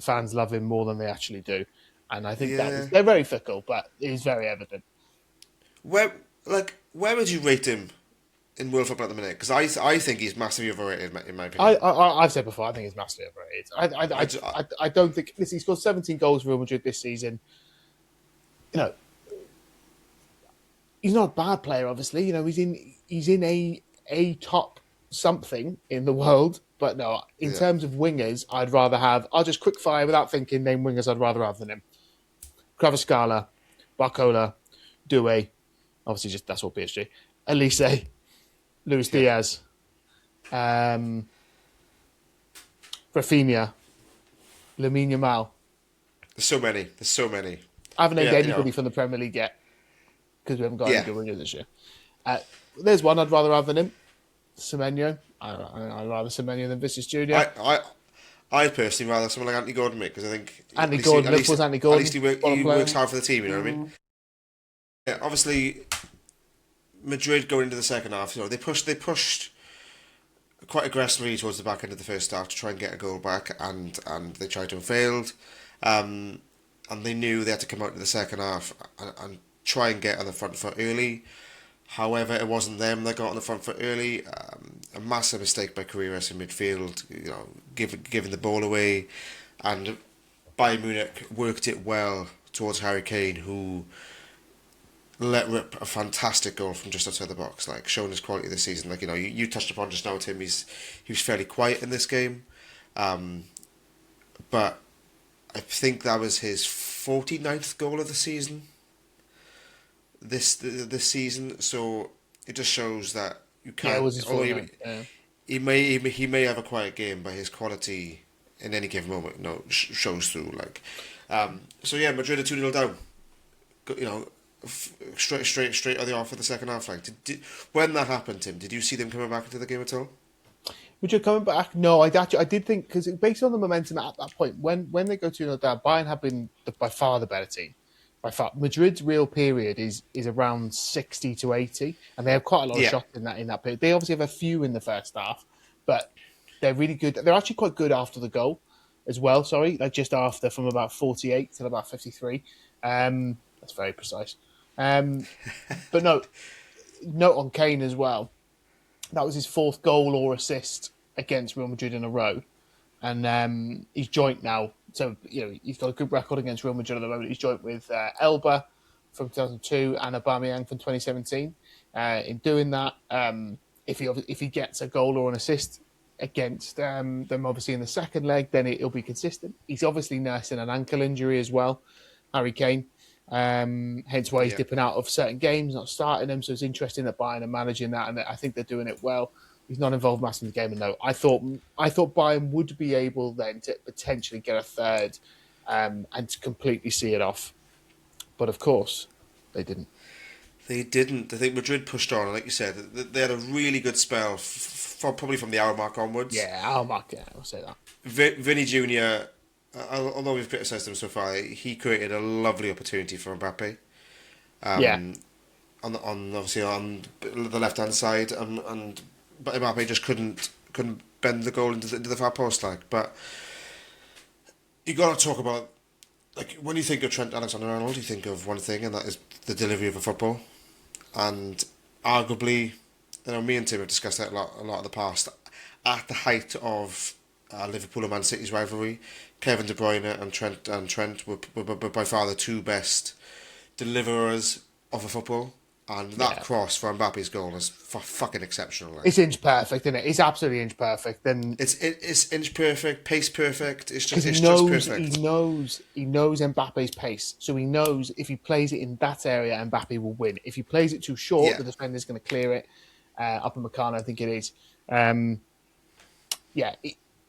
Speaker 2: fans love him more than they actually do. And I think they're very fickle, but it is very evident.
Speaker 1: Where would you rate him in world football at the minute? Because I think he's massively overrated, in my opinion.
Speaker 2: I've said before, I think he's massively overrated. I don't think... Listen, he scored 17 goals for Real Madrid this season. He's not a bad player, obviously. He's in a top something in the world. But no, in
Speaker 1: Yeah.
Speaker 2: terms of wingers, I'd rather have. I'll just quick fire without thinking. Name wingers I'd rather have than him: Kvaratskhelia, Barcola, Doué. Obviously, just that's all PSG. Elise, Luis
Speaker 1: Yeah.
Speaker 2: Diaz, Rafinha, Lamine Yamal.
Speaker 1: There's so many. There's so many.
Speaker 2: I haven't named
Speaker 1: Yeah,
Speaker 2: anybody from the Premier League yet because we haven't got any
Speaker 1: yeah.
Speaker 2: good wingers this year. There's one I'd rather have than him: Semenyo. I'd rather Semenyo than Vinicius Junior.
Speaker 1: I, I personally rather someone like Anthony Gordon, mate, because I think
Speaker 2: Anthony Gordon, Liverpool's Anthony Gordon.
Speaker 1: at least he works hard for the team. You know what I mean? Yeah, obviously, Madrid going into the second half, they pushed quite aggressively towards the back end of the first half to try and get a goal back, and they tried to and failed. And they knew they had to come out in the second half and try and get on the front foot early. However, it wasn't them that got on the front foot early. A massive mistake by Carreras in midfield, giving the ball away, and Bayern Munich worked it well towards Harry Kane, who let rip a fantastic goal from just outside the box, showing his quality this season. You touched upon just now, Tim. He was fairly quiet in this game, but I think that was his 49th goal of the season. This season, so it just shows that you can't.
Speaker 2: Yeah, it was his 49th.
Speaker 1: He may have a quiet game, but his quality in any given moment shows through. So yeah, Madrid are 2-0 down. Straight on the off for the second half. When that happened, Tim, did you see them coming back into the game at all?
Speaker 2: Madrid coming back? No, I did think, because based on the momentum at that point, when they go 2-0 down, Bayern have been by far the better team. By far, Madrid's real period is around 60 to 80, and they have quite a lot of shots in that period. They obviously have a few in the first half, but they're really good. They're actually quite good after the goal as well. Sorry, just after, from about 48 till about 53. That's very precise. But no, note on Kane as well. That was his fourth goal or assist against Real Madrid in a row, and he's joint now. So he's got a good record against Real Madrid at the moment. He's joint with Elba from 2002 and Aubameyang from 2017. In doing that, if he gets a goal or an assist against them, obviously in the second leg, then it'll be consistent. He's obviously nursing an ankle injury as well, Harry Kane. Hence why he's dipping out of certain games, not starting them. So it's interesting that Bayern are managing that, and I think they're doing it well. He's not involved massively in the game, and no, I thought Bayern would be able then to potentially get a third and to completely see it off, but of course they didn't.
Speaker 1: They didn't. I think Madrid pushed on, like you said. They had a really good spell, probably from the hour mark onwards.
Speaker 2: Yeah, hour mark. Yeah, I'll say that.
Speaker 1: Vinny Junior, although we've criticised him so far, he created a lovely opportunity for Mbappe. Obviously on the left hand side, but Mbappe just couldn't bend the goal into the far post. But you got to talk about, when you think of Trent Alexander-Arnold, you think of one thing, and that is the delivery of a football. And arguably, me and Tim have discussed that a lot in the past. At the height of Liverpool and Man City's rivalry, Kevin De Bruyne and Trent were by far the two best deliverers of a football. And that cross for Mbappe's goal is fucking exceptional.
Speaker 2: It's inch perfect, isn't it? It's absolutely inch perfect. Then
Speaker 1: it's inch perfect, pace perfect. It's just perfect.
Speaker 2: He knows Mbappe's pace, so he knows if he plays it in that area, Mbappe will win. If he plays it too short, the defender's going to clear it. Up in Meccano, I think it is.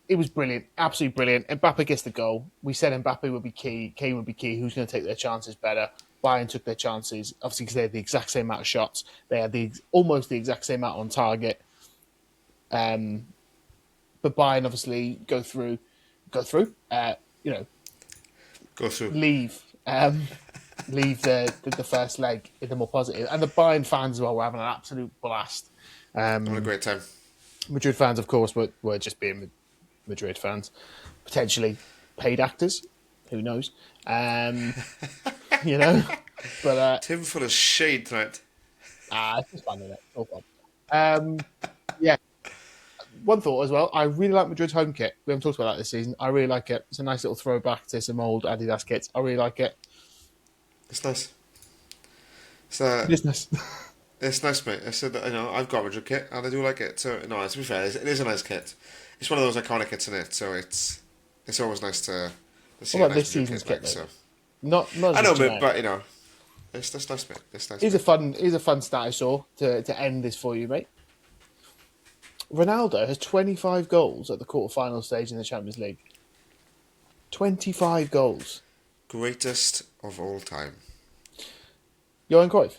Speaker 2: It was brilliant, absolutely brilliant. Mbappe gets the goal. We said Mbappe would be key, Kane would be key. Who's going to take their chances better? Bayern took their chances, obviously, because they had the exact same amount of shots. They had almost the exact same amount on target. But Bayern obviously go through. Leave the first leg in the more positive. And the Bayern fans as well were having an absolute blast.
Speaker 1: Having a great time. Madrid
Speaker 2: fans, of course, were just being Madrid fans. Potentially paid actors. Who knows? But
Speaker 1: Tim full of shade tonight.
Speaker 2: It's just fun, isn't it? No problem. One thought as well. I really like Madrid's home kit. We haven't talked about that this season. I really like it. It's a nice little throwback to some old Adidas kits. I really like it.
Speaker 1: It's nice.
Speaker 2: Business.
Speaker 1: It's nice, mate. I said that, I've got a Madrid kit and I do like it. So no, to be fair, it is a nice kit. It's one of those iconic kits in it, so it's always nice to see
Speaker 2: What
Speaker 1: a
Speaker 2: about
Speaker 1: nice
Speaker 2: this
Speaker 1: Madrid
Speaker 2: season's
Speaker 1: kit.
Speaker 2: kit
Speaker 1: Like
Speaker 2: though?
Speaker 1: so,
Speaker 2: Not
Speaker 1: I know,
Speaker 2: just
Speaker 1: mate,
Speaker 2: generic.
Speaker 1: but it's nice, mate. It's nice,
Speaker 2: Here's
Speaker 1: mate.
Speaker 2: a fun stat I saw to end this for you, mate. Ronaldo has 25 goals at the quarterfinal stage in the Champions League. 25 goals.
Speaker 1: Greatest of all time.
Speaker 2: Johan Cruyff,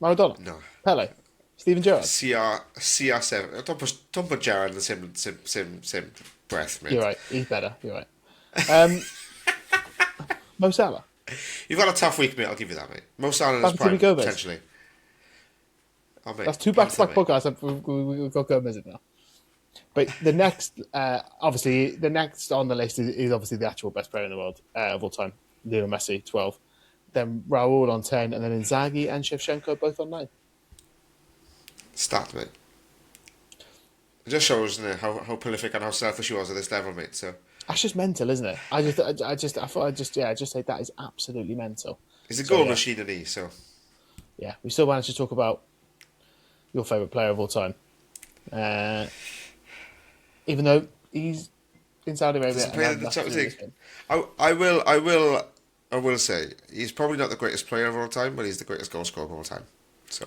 Speaker 2: Maradona,
Speaker 1: No,
Speaker 2: Pele, Steven Gerrard.
Speaker 1: CR7. Don't put Jared in the same breath,
Speaker 2: You're
Speaker 1: mate.
Speaker 2: right. He's better. You're right. Um, Mo Salah.
Speaker 1: You've got a tough week, mate. I'll give you that, mate. Mo Salah in his
Speaker 2: Back to
Speaker 1: prime,
Speaker 2: Gomez.
Speaker 1: potentially. Oh, mate.
Speaker 2: That's two
Speaker 1: Give it to
Speaker 2: back-to-back
Speaker 1: me.
Speaker 2: podcasts. We've got Gomez in now. But the next, obviously, the next on the list is obviously the actual best player in the world of all time, Lionel Messi, 12. Then Raul on 10, and then Inzaghi and Shevchenko both on 9.
Speaker 1: Stat, mate. It just shows, isn't it, how prolific and how selfish he was at this level, mate. So
Speaker 2: That's just mental, isn't it? I thought I'd just say that is absolutely mental.
Speaker 1: he's a
Speaker 2: So
Speaker 1: goal
Speaker 2: yeah,
Speaker 1: machine, isn't he? So
Speaker 2: yeah, we still managed to talk about your favourite player of all time, even though he's in Saudi
Speaker 1: does
Speaker 2: Arabia
Speaker 1: he
Speaker 2: and
Speaker 1: play
Speaker 2: had
Speaker 1: the
Speaker 2: nothing to
Speaker 1: Champions
Speaker 2: do with
Speaker 1: League?
Speaker 2: this game.
Speaker 1: I will say he's probably not the greatest player of all time, but he's the greatest goal scorer of all time. So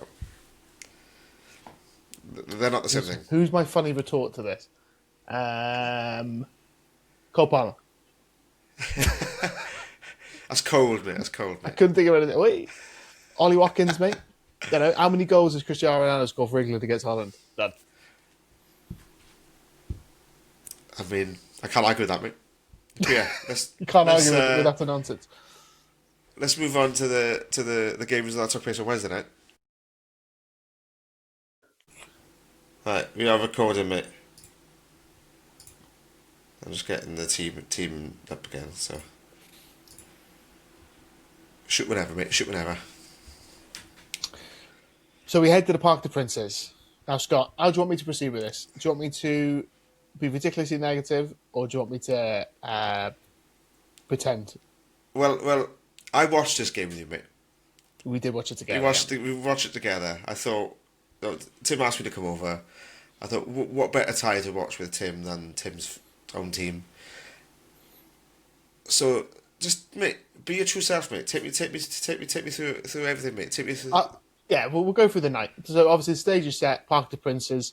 Speaker 1: they're not the same thing.
Speaker 2: Who's my funny retort to this? Cole Palmer.
Speaker 1: That's cold, mate. That's cold,
Speaker 2: I
Speaker 1: mate.
Speaker 2: couldn't think of anything. Wait, Ollie Watkins, mate. You know, how many goals has Cristiano Ronaldo scored for England against Holland? Done.
Speaker 1: I mean, I can't argue with that, mate. But yeah,
Speaker 2: You can't argue with that nonsense.
Speaker 1: let's move on to the games that took place on Wednesday night. Right, we are recording, mate. I'm just getting the team up again. So shoot whenever, mate. Shoot whenever.
Speaker 2: So we head to the Parc des Princes. Now, Scott, how do you want me to proceed with this? Do you want me to be ridiculously negative, or do you want me to pretend
Speaker 1: Well, I watched this game with you, mate.
Speaker 2: we did watch it
Speaker 1: We
Speaker 2: together?
Speaker 1: watched it. We watched it together. I thought Tim asked me to come over. I thought, what better tie to watch with Tim than Tim's own team? So just, mate, be your true self, mate. Take me through everything, mate. Take me through.
Speaker 2: Yeah, well, we'll go through the night. So obviously the stage is set, Parc des Princes.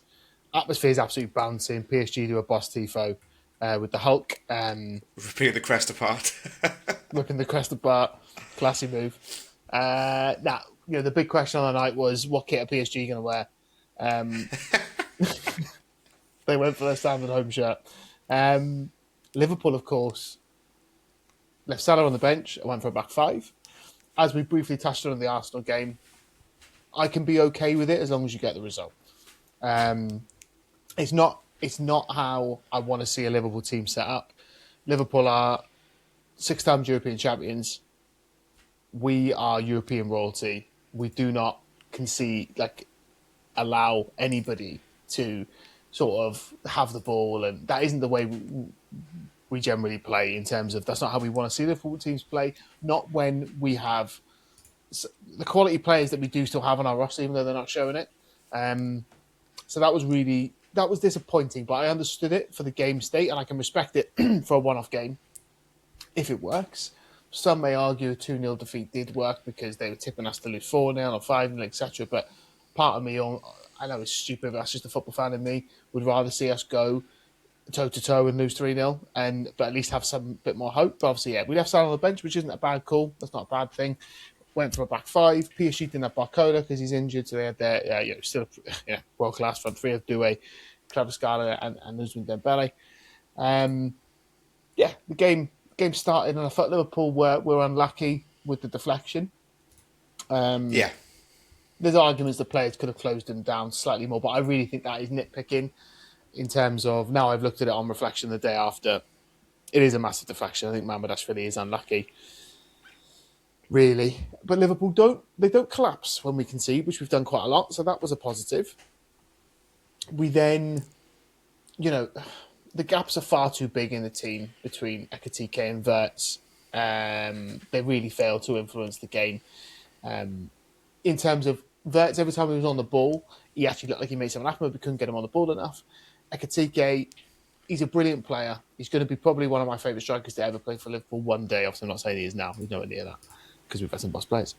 Speaker 2: Atmosphere is absolutely bouncing. PSG do a boss tifo with the Hulk
Speaker 1: Ripping the crest apart.
Speaker 2: ripping the crest apart. Classy move. Now, the big question on the night was what kit are PSG going to wear? They went for their standard home shirt. Liverpool, of course, left Salah on the bench and went for a back five. As we briefly touched on in the Arsenal game, I can be okay with it as long as you get the result. It's not how I want to see a Liverpool team set up. Liverpool are 6 times European champions. We are European royalty. We do not allow anybody to sort of have the ball, and that isn't the way we generally play. In terms of that's not how we want to see Liverpool teams play. Not when we have the quality players that we do still have on our roster, even though they're not showing it. So that was disappointing, but I understood it for the game state, and I can respect it for a one-off game if it works. Some may argue a 2-0 defeat did work because they were tipping us to lose 4-0 or 5-0, etc. But part of me, I know it's stupid, but that's just a football fan in me, would rather see us go toe-to-toe and lose 3-0, but at least have some bit more hope. But obviously, yeah, we left Salah on the bench, which isn't a bad call. That's not a bad thing. Went for a back five. PSG didn't have Barcola because he's injured, so they had their still world-class front three of Doué, Kvaratskhelia, and Ousmane Dembele. The game started, and I thought Liverpool were unlucky with the deflection.
Speaker 1: Yeah.
Speaker 2: There's arguments the players could have closed them down slightly more, but I really think that is nitpicking in terms of now I've looked at it on reflection the day after. It is a massive deflection. I think Mamadashvili is unlucky, really. But Liverpool don't collapse when we concede, which we've done quite a lot, so that was a positive. We then, the gaps are far too big in the team between Ekatike and Wirtz. They really failed to influence the game. In terms of Verts, every time he was on the ball, he actually looked like he made something happen, but we couldn't get him on the ball enough. Ekitike, he's a brilliant player. He's going to be probably one of my favourite strikers to ever play for Liverpool one day. Obviously, I'm not saying he is now. He's nowhere near that because we've had some boss players.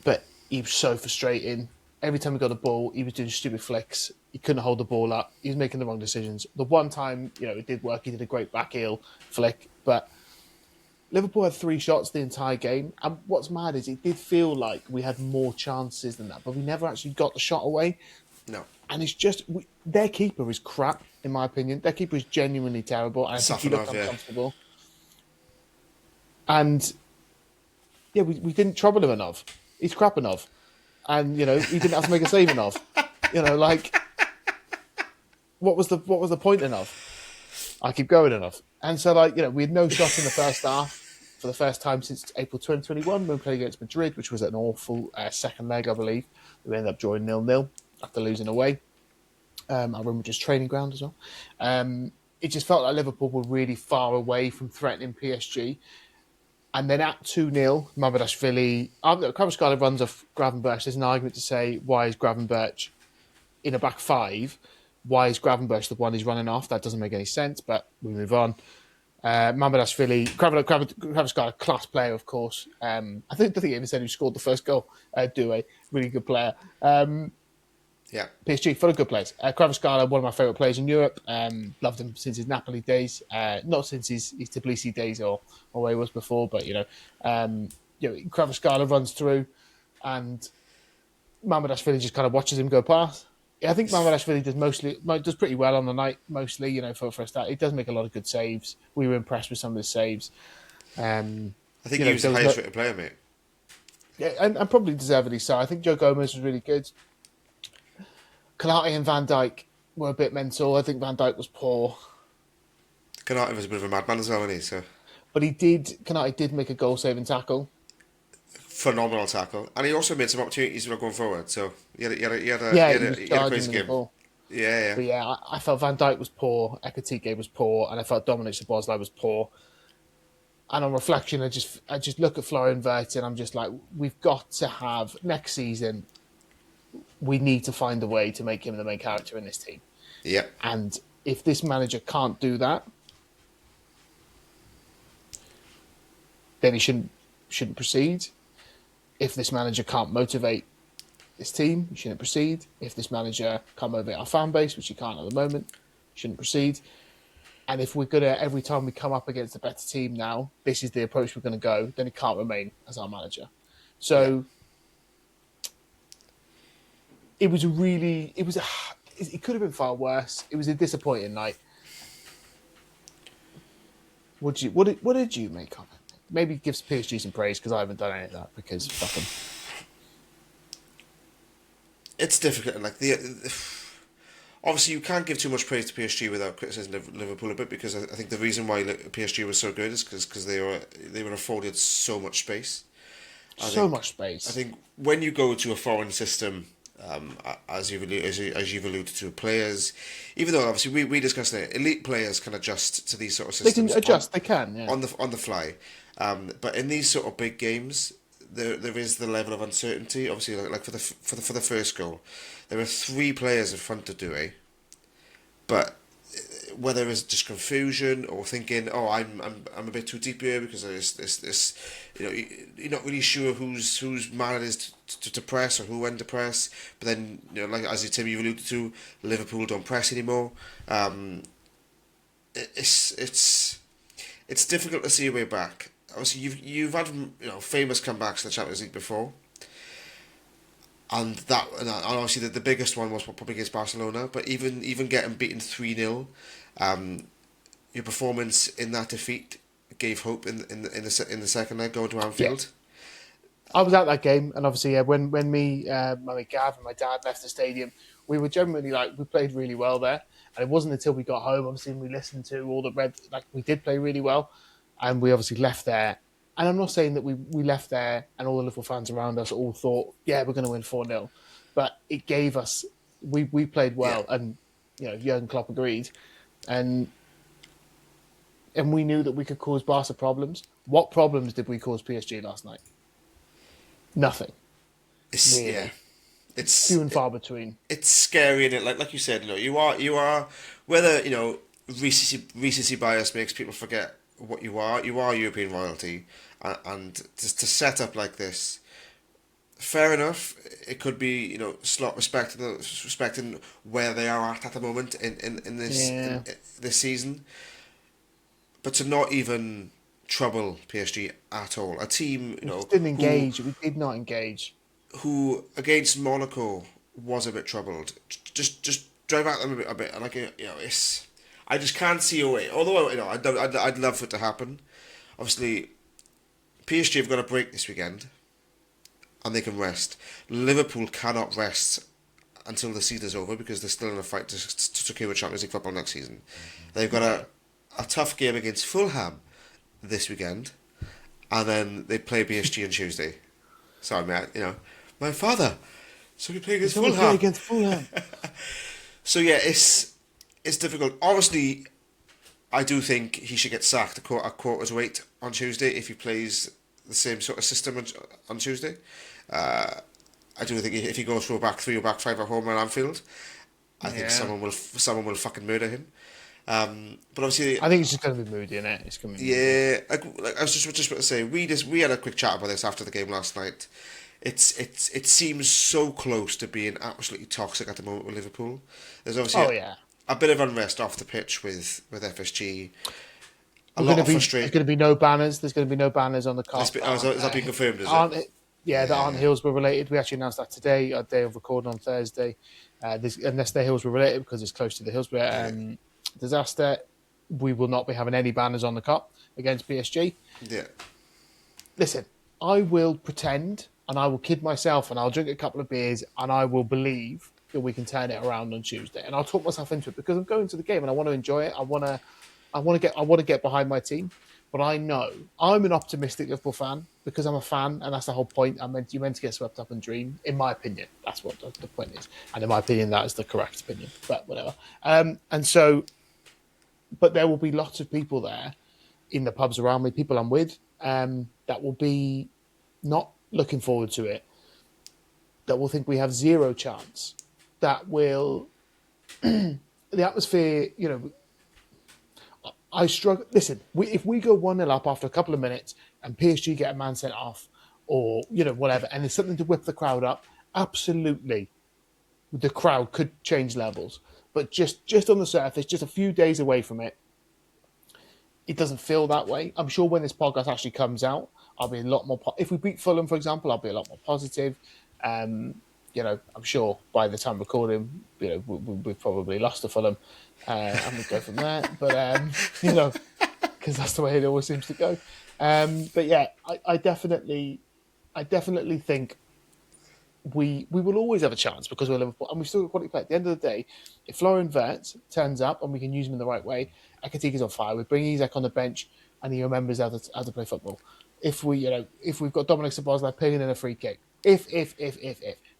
Speaker 2: But he was so frustrating. Every time he got the ball, he was doing stupid flicks. He couldn't hold the ball up. He was making the wrong decisions. The one time, it did work. He did a great back heel flick. But Liverpool had 3 shots the entire game. And what's mad is it did feel like we had more chances than that, but we never actually got the shot away.
Speaker 1: No.
Speaker 2: And it's just, their keeper is crap, in my opinion. Their keeper is genuinely terrible. And I think he looked uncomfortable. And, we didn't trouble him enough. He's crap enough. And, he didn't have to make a save enough. What was the point enough? I keep going enough. And so, we had no shots in the first half for the first time since April 2021 when we played against Madrid, which was an awful second leg, I believe. We ended up drawing 0-0 after losing away. I remember just training ground as well. It just felt like Liverpool were really far away from threatening PSG. And then at 2-0, Mamardashvili, Kvaratskhelia runs off Gravenberch. There's an argument to say, why is Gravenberch in a back 5? Why is Gravenberch the one he's running off? That doesn't make any sense, but we move on. Mamardashvili, Kvaratskhelia, class player, of course. I think he even said who scored the first goal. Due, really good player. PSG, full of good players. Kvaratskhelia, one of my favourite players in Europe. Loved him since his Napoli days. Not since his Tbilisi days or where he was before, but Kvaratskhelia runs through, and Mamardashvili just kind of watches him go past. I think Mamardashvili does pretty well on the night, mostly. For a start, he does make a lot of good saves. We were impressed with some of his saves.
Speaker 1: I think he was the highest rated player, mate.
Speaker 2: Yeah, and probably deservedly so. I think Joe Gomez was really good. Konate and Van Dijk were a bit mental. I think Van Dijk was poor.
Speaker 1: Konate was a bit of a madman as well, wasn't he? So.
Speaker 2: But Konate did make a goal-saving tackle.
Speaker 1: Phenomenal tackle. And he also made some opportunities going forward. So he had a crazy game. Yeah.
Speaker 2: But I felt Van Dijk was poor, Ekitike was poor, and I felt Dominic Szoboszlai was poor. And on reflection, I just look at Florian Wirtz and I'm just like, we've got to have, next season, we need to find a way to make him the main character in this team.
Speaker 1: Yeah.
Speaker 2: And if this manager can't do that, then he shouldn't proceed. If this manager can't motivate this team, he shouldn't proceed. If this manager can't motivate our fan base, which he can't at the moment, he shouldn't proceed. And if we're going to, every time we come up against a better team now, this is the approach we're going to go, then he can't remain as our manager. So... It could have been far worse. It was a disappointing night. What did you make of it? Maybe give PSG some praise because I haven't done any of that because fuck them.
Speaker 1: It's difficult. Obviously you can't give too much praise to PSG without criticising Liverpool a bit, because I think the reason why PSG was so good is because they were afforded so much space.
Speaker 2: Much space.
Speaker 1: I think when you go to a foreign system. As you've alluded to, players, even though obviously we discussed that elite players can adjust to these sort of systems.
Speaker 2: They can adjust. They can, yeah.
Speaker 1: on the fly. But in these sort of big games, there is the level of uncertainty. Obviously, like for the first goal, there were 3 players in front of Doué, but whether it's just confusion or thinking, oh, I'm a bit too deep here because there's this, you're not really sure whose man it is to press or who when to press. But then, like as Tim you alluded to, Liverpool don't press anymore. It's difficult to see a way back. Obviously, you've had famous comebacks in the Champions League before. And obviously the biggest one was probably against Barcelona. But even getting beaten 3-0, your performance in that defeat gave hope in the second leg going to Anfield.
Speaker 2: Yeah. I was at that game, and obviously when me, my Gav and my dad left the stadium, we were generally we played really well there. And it wasn't until we got home, obviously, we listened to all the we did play really well, and we obviously left there. And I'm not saying that we left there and all the Liverpool fans around us all thought, yeah, we're going to win 4-0. But it gave us, we played well, and Jurgen Klopp agreed. And we knew that we could cause Barca problems. What problems did we cause PSG last night? Nothing.
Speaker 1: Really. Yeah. it's
Speaker 2: few and far between.
Speaker 1: it's scary, and it like you said, you are whether recency bias makes people forget what you are. You are European royalty, and to set up like this, fair enough. It could be slot respecting where they are at the moment in this
Speaker 2: Yeah.
Speaker 1: this season, but to not even trouble PSG at all. A team
Speaker 2: We just didn't engage. We did not engage.
Speaker 1: who against Monaco was a bit troubled. Just drive at them a bit, and it's. I just can't see a way. Although I'd love for it to happen. Obviously, PSG have got a break this weekend, and they can rest. Liverpool cannot rest until the season's over because they're still in a fight to secure Champions League football next season. They've got a tough game against Fulham this weekend, and then they play PSG on Tuesday. Sorry, mate. My father. So we play against
Speaker 2: Someone
Speaker 1: Fulham.
Speaker 2: play against Fulham.
Speaker 1: So yeah, it's difficult. Honestly, I do think he should get sacked at quarter's weight on Tuesday if he plays the same sort of system on Tuesday. I do think if he goes for a back three or back five at home at Anfield, I think someone will fucking murder him. But obviously,
Speaker 2: I think it's just going to be moody, innit? It's going to be
Speaker 1: yeah. Like I was just about to say, we had a quick chat about this after the game last night. It seems so close to being absolutely toxic at the moment with Liverpool. There's obviously a bit of unrest off the pitch with FSG.
Speaker 2: There's going to be no banners. There's going to be no banners on the car.
Speaker 1: Is that being confirmed? Is it?
Speaker 2: Yeah, that aren't Hillsborough related. We actually announced that today, our day of recording on Thursday. Unless they're Hillsborough related because it's close to the Hillsborough disaster, we will not be having any banners on the car against PSG.
Speaker 1: Yeah.
Speaker 2: Listen, I will pretend and I will kid myself and I'll drink a couple of beers and I will believe that we can turn it around on Tuesday. And I'll talk myself into it because I'm going to the game and I want to enjoy it. I want to get behind my team. But I know I'm an optimistic Liverpool fan because I'm a fan, and that's the whole point. You're meant to get swept up and dream. In my opinion, that's what the point is, and in my opinion, that is the correct opinion. But whatever. But there will be lots of people there in the pubs around me, people I'm with, that will be not looking forward to it. That will think we have zero chance. That will the atmosphere, I struggle. Listen, if we go 1-0 up after a couple of minutes and PSG get a man sent off or, whatever, and there's something to whip the crowd up, absolutely, the crowd could change levels. But just on the surface, just a few days away from it, it doesn't feel that way. I'm sure when this podcast actually comes out, I'll be a lot more... If we beat Fulham, for example, I'll be a lot more positive. I'm sure by the time recording, we've probably lost to Fulham. And we go from there, but because that's the way it always seems to go. But yeah, I definitely think we will always have a chance because we're Liverpool and we've still got quality play. At the end of the day, if Florian Wirtz turns up and we can use him in the right way, Ekatike's on fire. We bring Isak on the bench and he remembers how to play football. If we've got Dominic Szoboszlai pinging in a free kick, if,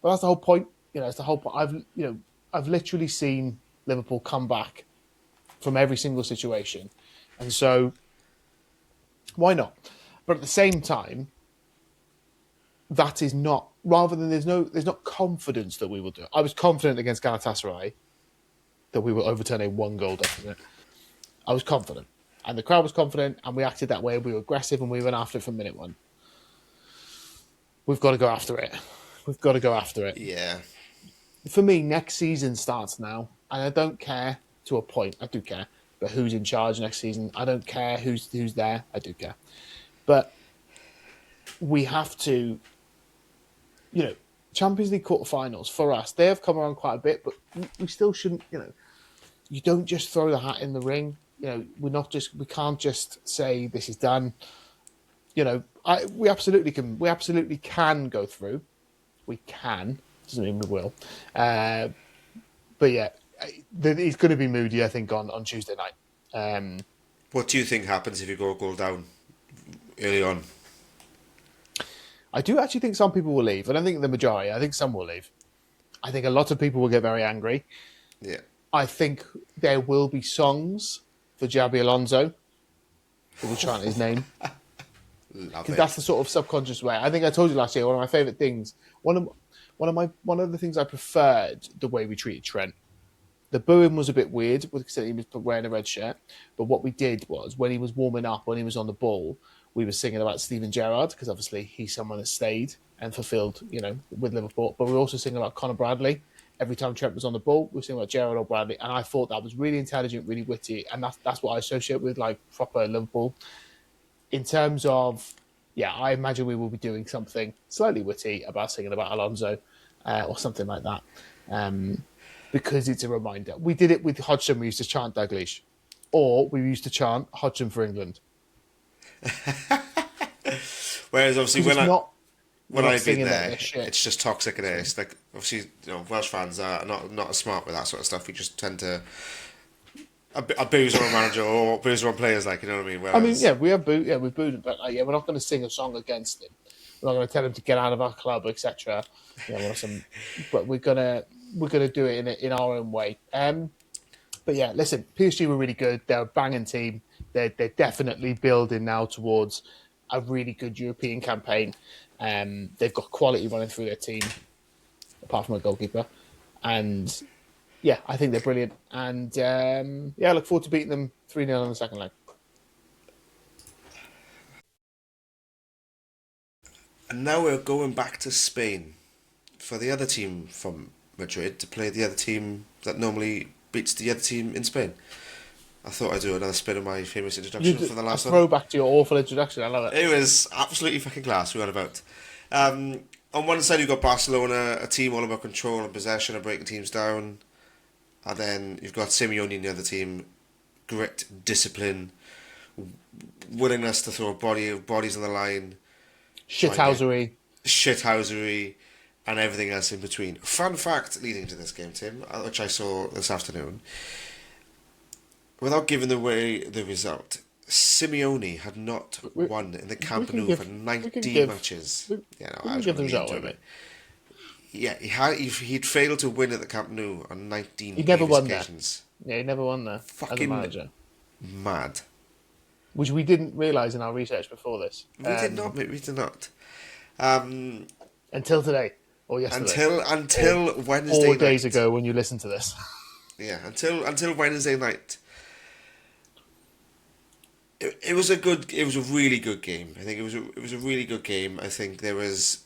Speaker 2: but that's the whole point. It's the whole point. I've literally seen Liverpool come back from every single situation. And so, why not? But at the same time, that is not, rather than there's not confidence that we will do it. I was confident against Galatasaray that we will overturn a 1-goal deficit. I was confident. And the crowd was confident, and we acted that way. We were aggressive, and we went after it from minute one. We've got to go after it. We've got to go after it.
Speaker 1: Yeah.
Speaker 2: For me, next season starts now. And I don't care to a point. I do care. But who's in charge next season? I don't care who's there. I do care. But we have to, Champions League quarterfinals for us, they have come around quite a bit, but we still shouldn't, you don't just throw the hat in the ring. We can't just say this is done. We absolutely can go through. We can. Doesn't mean we will. But yeah, it's going to be moody, I think, on Tuesday night.
Speaker 1: What do you think happens if you go a goal down early on?
Speaker 2: I do actually think some people will leave. I don't think the majority. I think some will leave. I think a lot of people will get very angry.
Speaker 1: Yeah.
Speaker 2: I think there will be songs for Jabi Alonso. We'll chant his name. Because that's the sort of subconscious way. I think I told you last year, one of my favourite things, one one of the things I preferred the way we treated Trent. The booing was a bit weird because he was wearing a red shirt. But what we did was when he was warming up, when he was on the ball, we were singing about Steven Gerrard because obviously he's someone that stayed and fulfilled, with Liverpool. But we were also singing about Conor Bradley. Every time Trent was on the ball, we were singing about Gerrard or Bradley, and I thought that was really intelligent, really witty, and that's what I associate with like proper Liverpool. In terms of, yeah, I imagine we will be doing something slightly witty about singing about Alonso or something like that. Because it's a reminder. We did it with Hodgson. We used to chant Daglish, or we used to chant Hodgson for England.
Speaker 1: Whereas obviously when I've been there,
Speaker 2: it's
Speaker 1: it's just toxic in it. It's like obviously Welsh fans are not as smart with that sort of stuff. We just tend to abuse our manager or abuse our players, like, you know what I mean. Whereas,
Speaker 2: we've booed him, but we're not going to sing a song against him. We're not going to tell him to get out of our club, etc. But we're gonna do it in our own way. But yeah, listen, PSG were really good. They're a banging team. They're definitely building now towards a really good European campaign. They've got quality running through their team, apart from a goalkeeper. And yeah, I think they're brilliant. And I look forward to beating them 3-0 in the second leg.
Speaker 1: And now we're going back to Spain for the other team from Madrid to play the other team that normally beats the other team in Spain. I thought I'd do another spin of my famous introduction for the last one.
Speaker 2: Throwback to your awful introduction. I love it.
Speaker 1: It was absolutely fucking class. We were about. On one side, you've got Barcelona, a team all about control and possession and breaking teams down. And then you've got Simeone in the other team, grit, discipline, willingness to throw bodies on the line.
Speaker 2: Shithousery,
Speaker 1: and everything else in between. Fun fact leading to this game, Tim, which I saw this afternoon. Without giving away the result, Simeone had not won in the Camp Nou for 19 matches. I was going to lead into it. Yeah, he'd failed to win at the Camp Nou on 19 occasions.
Speaker 2: Yeah, he never won there.
Speaker 1: Fucking
Speaker 2: as a manager.
Speaker 1: Mad.
Speaker 2: Which we didn't realise in our research before this.
Speaker 1: We did not, mate. We did not.
Speaker 2: Until today. Or yesterday.
Speaker 1: Until Wednesday
Speaker 2: 4 days ago when you listened to this.
Speaker 1: Yeah, until Wednesday night. It was a really good game. I think it was a really good game. I think it was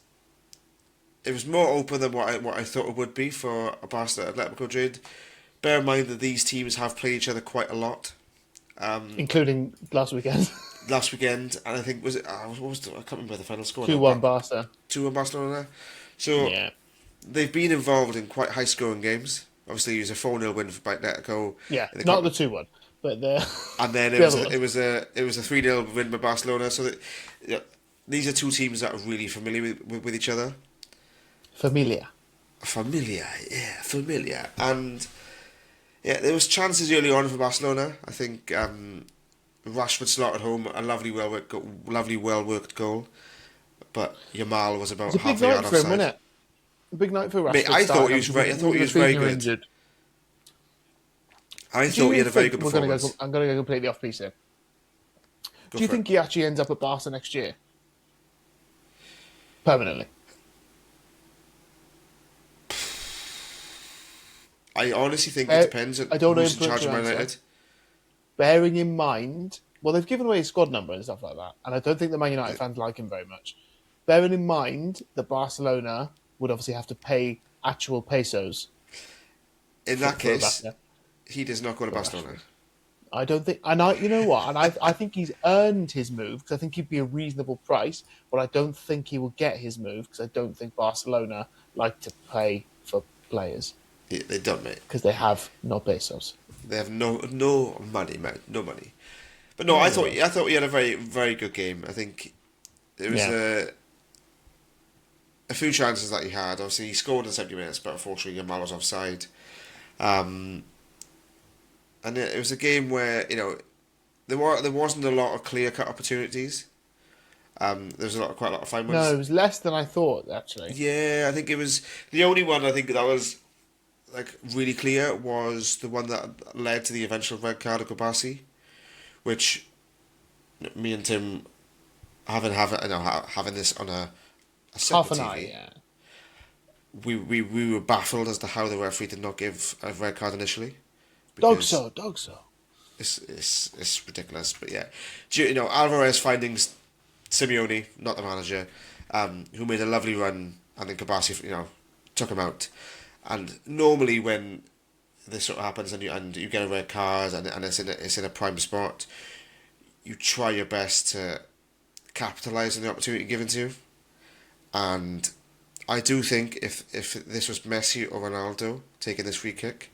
Speaker 1: more open than what I thought it would be for a Barca Atletico Madrid. Bear in mind that these teams have played each other quite a lot,
Speaker 2: including last weekend.
Speaker 1: And I think I can't remember the final score.
Speaker 2: 2-1 Barca.
Speaker 1: 2-1 Barcelona. So they've been involved in quite high scoring games. Obviously, it was a 4-0 win for Atletico.
Speaker 2: Yeah, not the 2-1. But
Speaker 1: and then it was a 3-0 win by Barcelona. So these are two teams that are really familiar with each other. Familiar. And there was chances early on for Barcelona. I think Rashford slotted home a lovely, well worked goal, but Yamal was about half a yard offside.
Speaker 2: Wasn't it? A big night for Rashford.
Speaker 1: Mate, I thought he was very good.
Speaker 2: Injured.
Speaker 1: I thought he had a very good performance.
Speaker 2: I'm going to go completely off piece here. Do you think he actually ends up at Barca next year? Permanently?
Speaker 1: I honestly think it depends on who's in charge of Man United.
Speaker 2: Bearing in mind, well, they've given away his squad number and stuff like that, and I don't think the Man United fans like him very much. Bearing in mind that Barcelona would obviously have to pay actual pesos.
Speaker 1: In that case, he does not go to Barcelona.
Speaker 2: I don't think, you know what? And I think he's earned his move because I think he'd be a reasonable price, but I don't think he will get his move because I don't think Barcelona like to pay for players.
Speaker 1: Yeah, they don't, mate.
Speaker 2: Because they have no pesos.
Speaker 1: They have no money, mate. No money. But no, I thought he had a very, very good game. I think there was a few chances that he had. Obviously, he scored in 70 minutes, but unfortunately, Yamal was offside. And it was a game where there wasn't a lot of clear-cut opportunities. There was quite a lot of fine ones.
Speaker 2: No, it was less than I thought, actually.
Speaker 1: Yeah, I think it was the only one I think that was really clear was the one that led to the eventual red card of Gobasi, which me and Tim having this on a separate
Speaker 2: half an
Speaker 1: TV.
Speaker 2: eye, yeah.
Speaker 1: we were baffled as to how the referee did not give a red card initially,
Speaker 2: Dog
Speaker 1: because
Speaker 2: so, dog so.
Speaker 1: it's ridiculous. But yeah, Alvarez findings Simeone, not the manager, who made a lovely run, and then Kabasi, took him out. And normally when this sort of happens and you get a red card and it's in a prime spot, you try your best to capitalise on the opportunity given to you. And I do think if this was Messi or Ronaldo taking this free kick,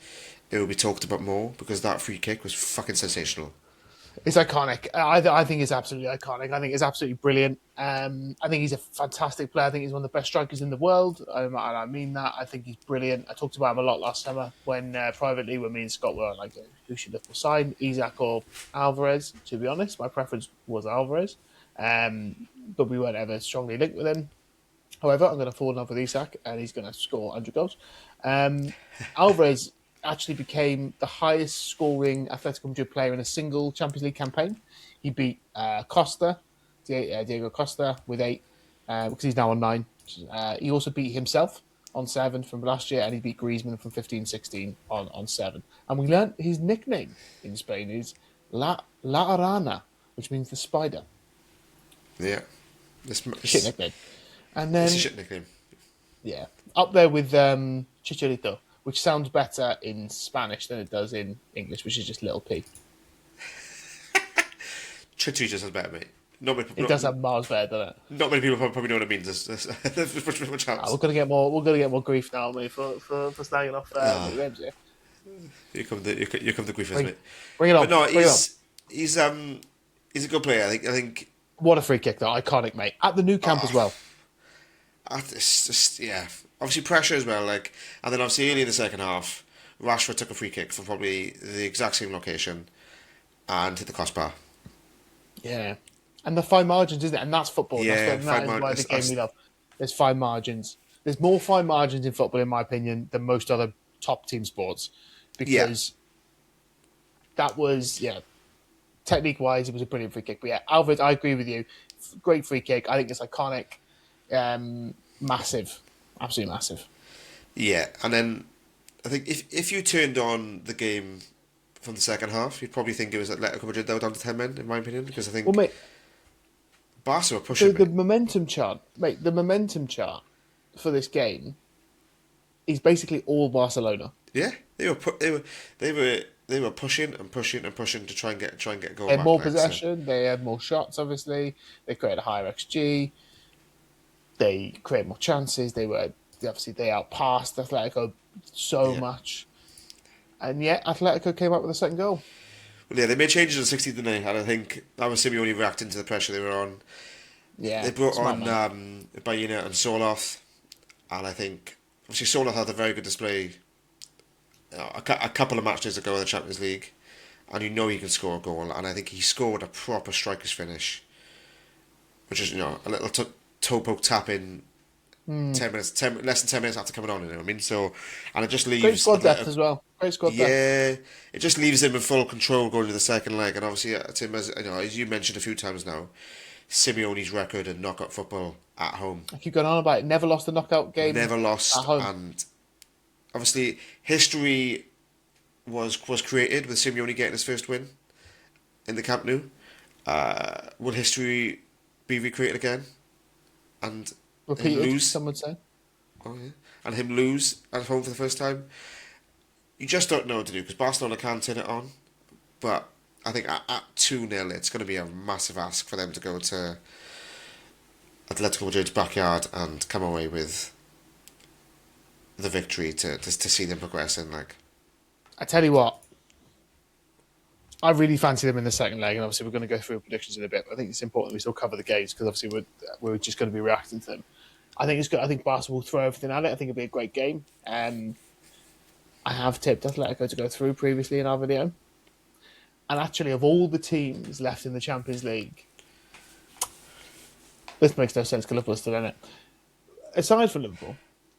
Speaker 1: it would be talked about more, because that free kick was fucking sensational.
Speaker 2: It's iconic. I think it's absolutely iconic. I think it's absolutely brilliant. I think he's a fantastic player. I think he's one of the best strikers in the world. And I mean that. I think he's brilliant. I talked about him a lot last summer when privately when me and Scott were like, who should Liverpool sign, Isak or Alvarez? To be honest, my preference was Alvarez. But we weren't ever strongly linked with him. However, I'm going to fall in love with Isak, and he's going to score 100 goals. Alvarez actually became the highest scoring Atletico Madrid player in a single Champions League campaign. He beat Diego Costa with 8, because he's now on 9. He also beat himself on 7 from last year, and he beat Griezmann from 15-16 on 7. And we learnt his nickname in Spain is La Arana, which means the spider.
Speaker 1: Yeah.
Speaker 2: Shit nickname. And then,
Speaker 1: It's a shit nickname.
Speaker 2: yeah, up there with Chicharito, which sounds better in Spanish than it does in English, which is just little p.
Speaker 1: Chicharito sounds better, mate.
Speaker 2: It does have miles better, doesn't it?
Speaker 1: Not many people probably know what it means. There's much helps.
Speaker 2: We're gonna get more. We're gonna get more grief now, mate, for snagging off games here.
Speaker 1: You come the griefers, mate.
Speaker 2: Bring it on.
Speaker 1: But no,
Speaker 2: bring it on.
Speaker 1: he's a good player. I think
Speaker 2: What a free kick, though! Iconic, mate. At the new camp as well.
Speaker 1: it's just, yeah. Obviously pressure as well, and then obviously early in the second half, Rashford took a free kick from probably the exact same location and hit the crossbar.
Speaker 2: Yeah, and the fine margins, isn't it? And that's football.
Speaker 1: Yeah,
Speaker 2: that is why the game we love. There's fine margins. There's more fine margins in football, in my opinion, than most other top team sports, because that was technique wise, it was a brilliant free kick. But yeah, Alvarez, I agree with you. Great free kick. I think it's iconic. Massive. Absolutely massive.
Speaker 1: Yeah, and then I think if you turned on the game from the second half, you'd probably think it was Atletico Madrid that were down to 10 men, in my opinion, because I think Barca were pushing.
Speaker 2: The momentum chart, mate. The momentum chart for this game is basically all Barcelona.
Speaker 1: Yeah, they were pushing and pushing and pushing to try and get a goal.
Speaker 2: They had more possession. They had more shots. Obviously, they created a higher XG. They created more chances. They outpassed Atletico so much, and yet Atletico came up with a second goal.
Speaker 1: Well, yeah, they made changes at 60th minute, and I think that was Simeone reacting to the pressure they were on.
Speaker 2: Yeah,
Speaker 1: they brought on Bayern and Soloth, and I think obviously Soloth had a very good display a couple of matches ago in the Champions League, and he can score a goal, and I think he scored a proper striker's finish, which is a little toe poke tap in 10 minutes, less than 10 minutes after coming on. You know what I mean? So, and it just leaves
Speaker 2: great squad depth as well. Great squad depth.
Speaker 1: Yeah, it just leaves him in full control going to the second leg, and obviously, Tim, as you mentioned a few times now, Simeone's record in knockout football at home.
Speaker 2: I keep going on about it. Never lost a knockout game.
Speaker 1: Never lost
Speaker 2: at home.
Speaker 1: And obviously, history was created with Simeone getting his first win in the Camp Nou. Will history be recreated again? And
Speaker 2: Repeated,
Speaker 1: him lose?
Speaker 2: some would say.
Speaker 1: Oh yeah, and him lose at home for the first time. You just don't know what to do, because Barcelona can turn it on, but I think at 2-0 it's going to be a massive ask for them to go to Atletico Madrid's backyard and come away with the victory to see them progressing.
Speaker 2: I tell you what, I really fancy them in the second leg, and obviously we're going to go through predictions in a bit. But I think it's important we still cover the games, because obviously we're just going to be reacting to them. I think it's good. I think Barca will throw everything at it. I think it'll be a great game. I have tipped Atletico to go through previously in our video, and actually, of all the teams left in the Champions League, this makes no sense because Liverpool's still in it. Aside from Liverpool,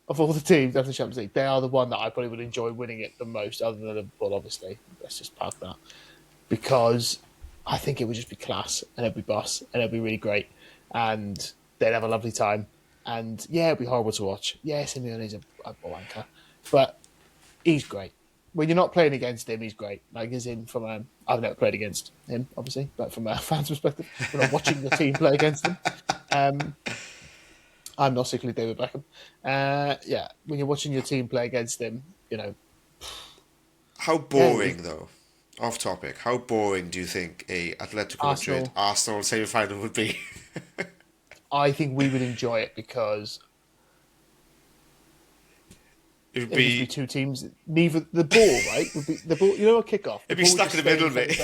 Speaker 2: of all the teams left in the Champions League, they are the one that I probably would enjoy winning it the most, other than Liverpool, obviously. Let's just park that. Because I think it would just be class, and it'd be boss, and it'd be really great, and they'd have a lovely time. And yeah, it'd be horrible to watch. Yeah, Simeone's a wanker, but he's great. When you're not playing against him, he's great. Like, as in from I've never played against him, obviously, but from a fan's perspective, we're not watching the team play against him. I'm not sickly David Beckham. Yeah, when you're watching your team play against him,
Speaker 1: How boring, though, off topic, how boring do you think a Atletico Madrid Arsenal semi-final would be?
Speaker 2: I think we would enjoy it because
Speaker 1: It would
Speaker 2: it would be two teams. Neither the ball, right? Would be the ball. You know, a kickoff.
Speaker 1: It'd be stuck in the middle, mate.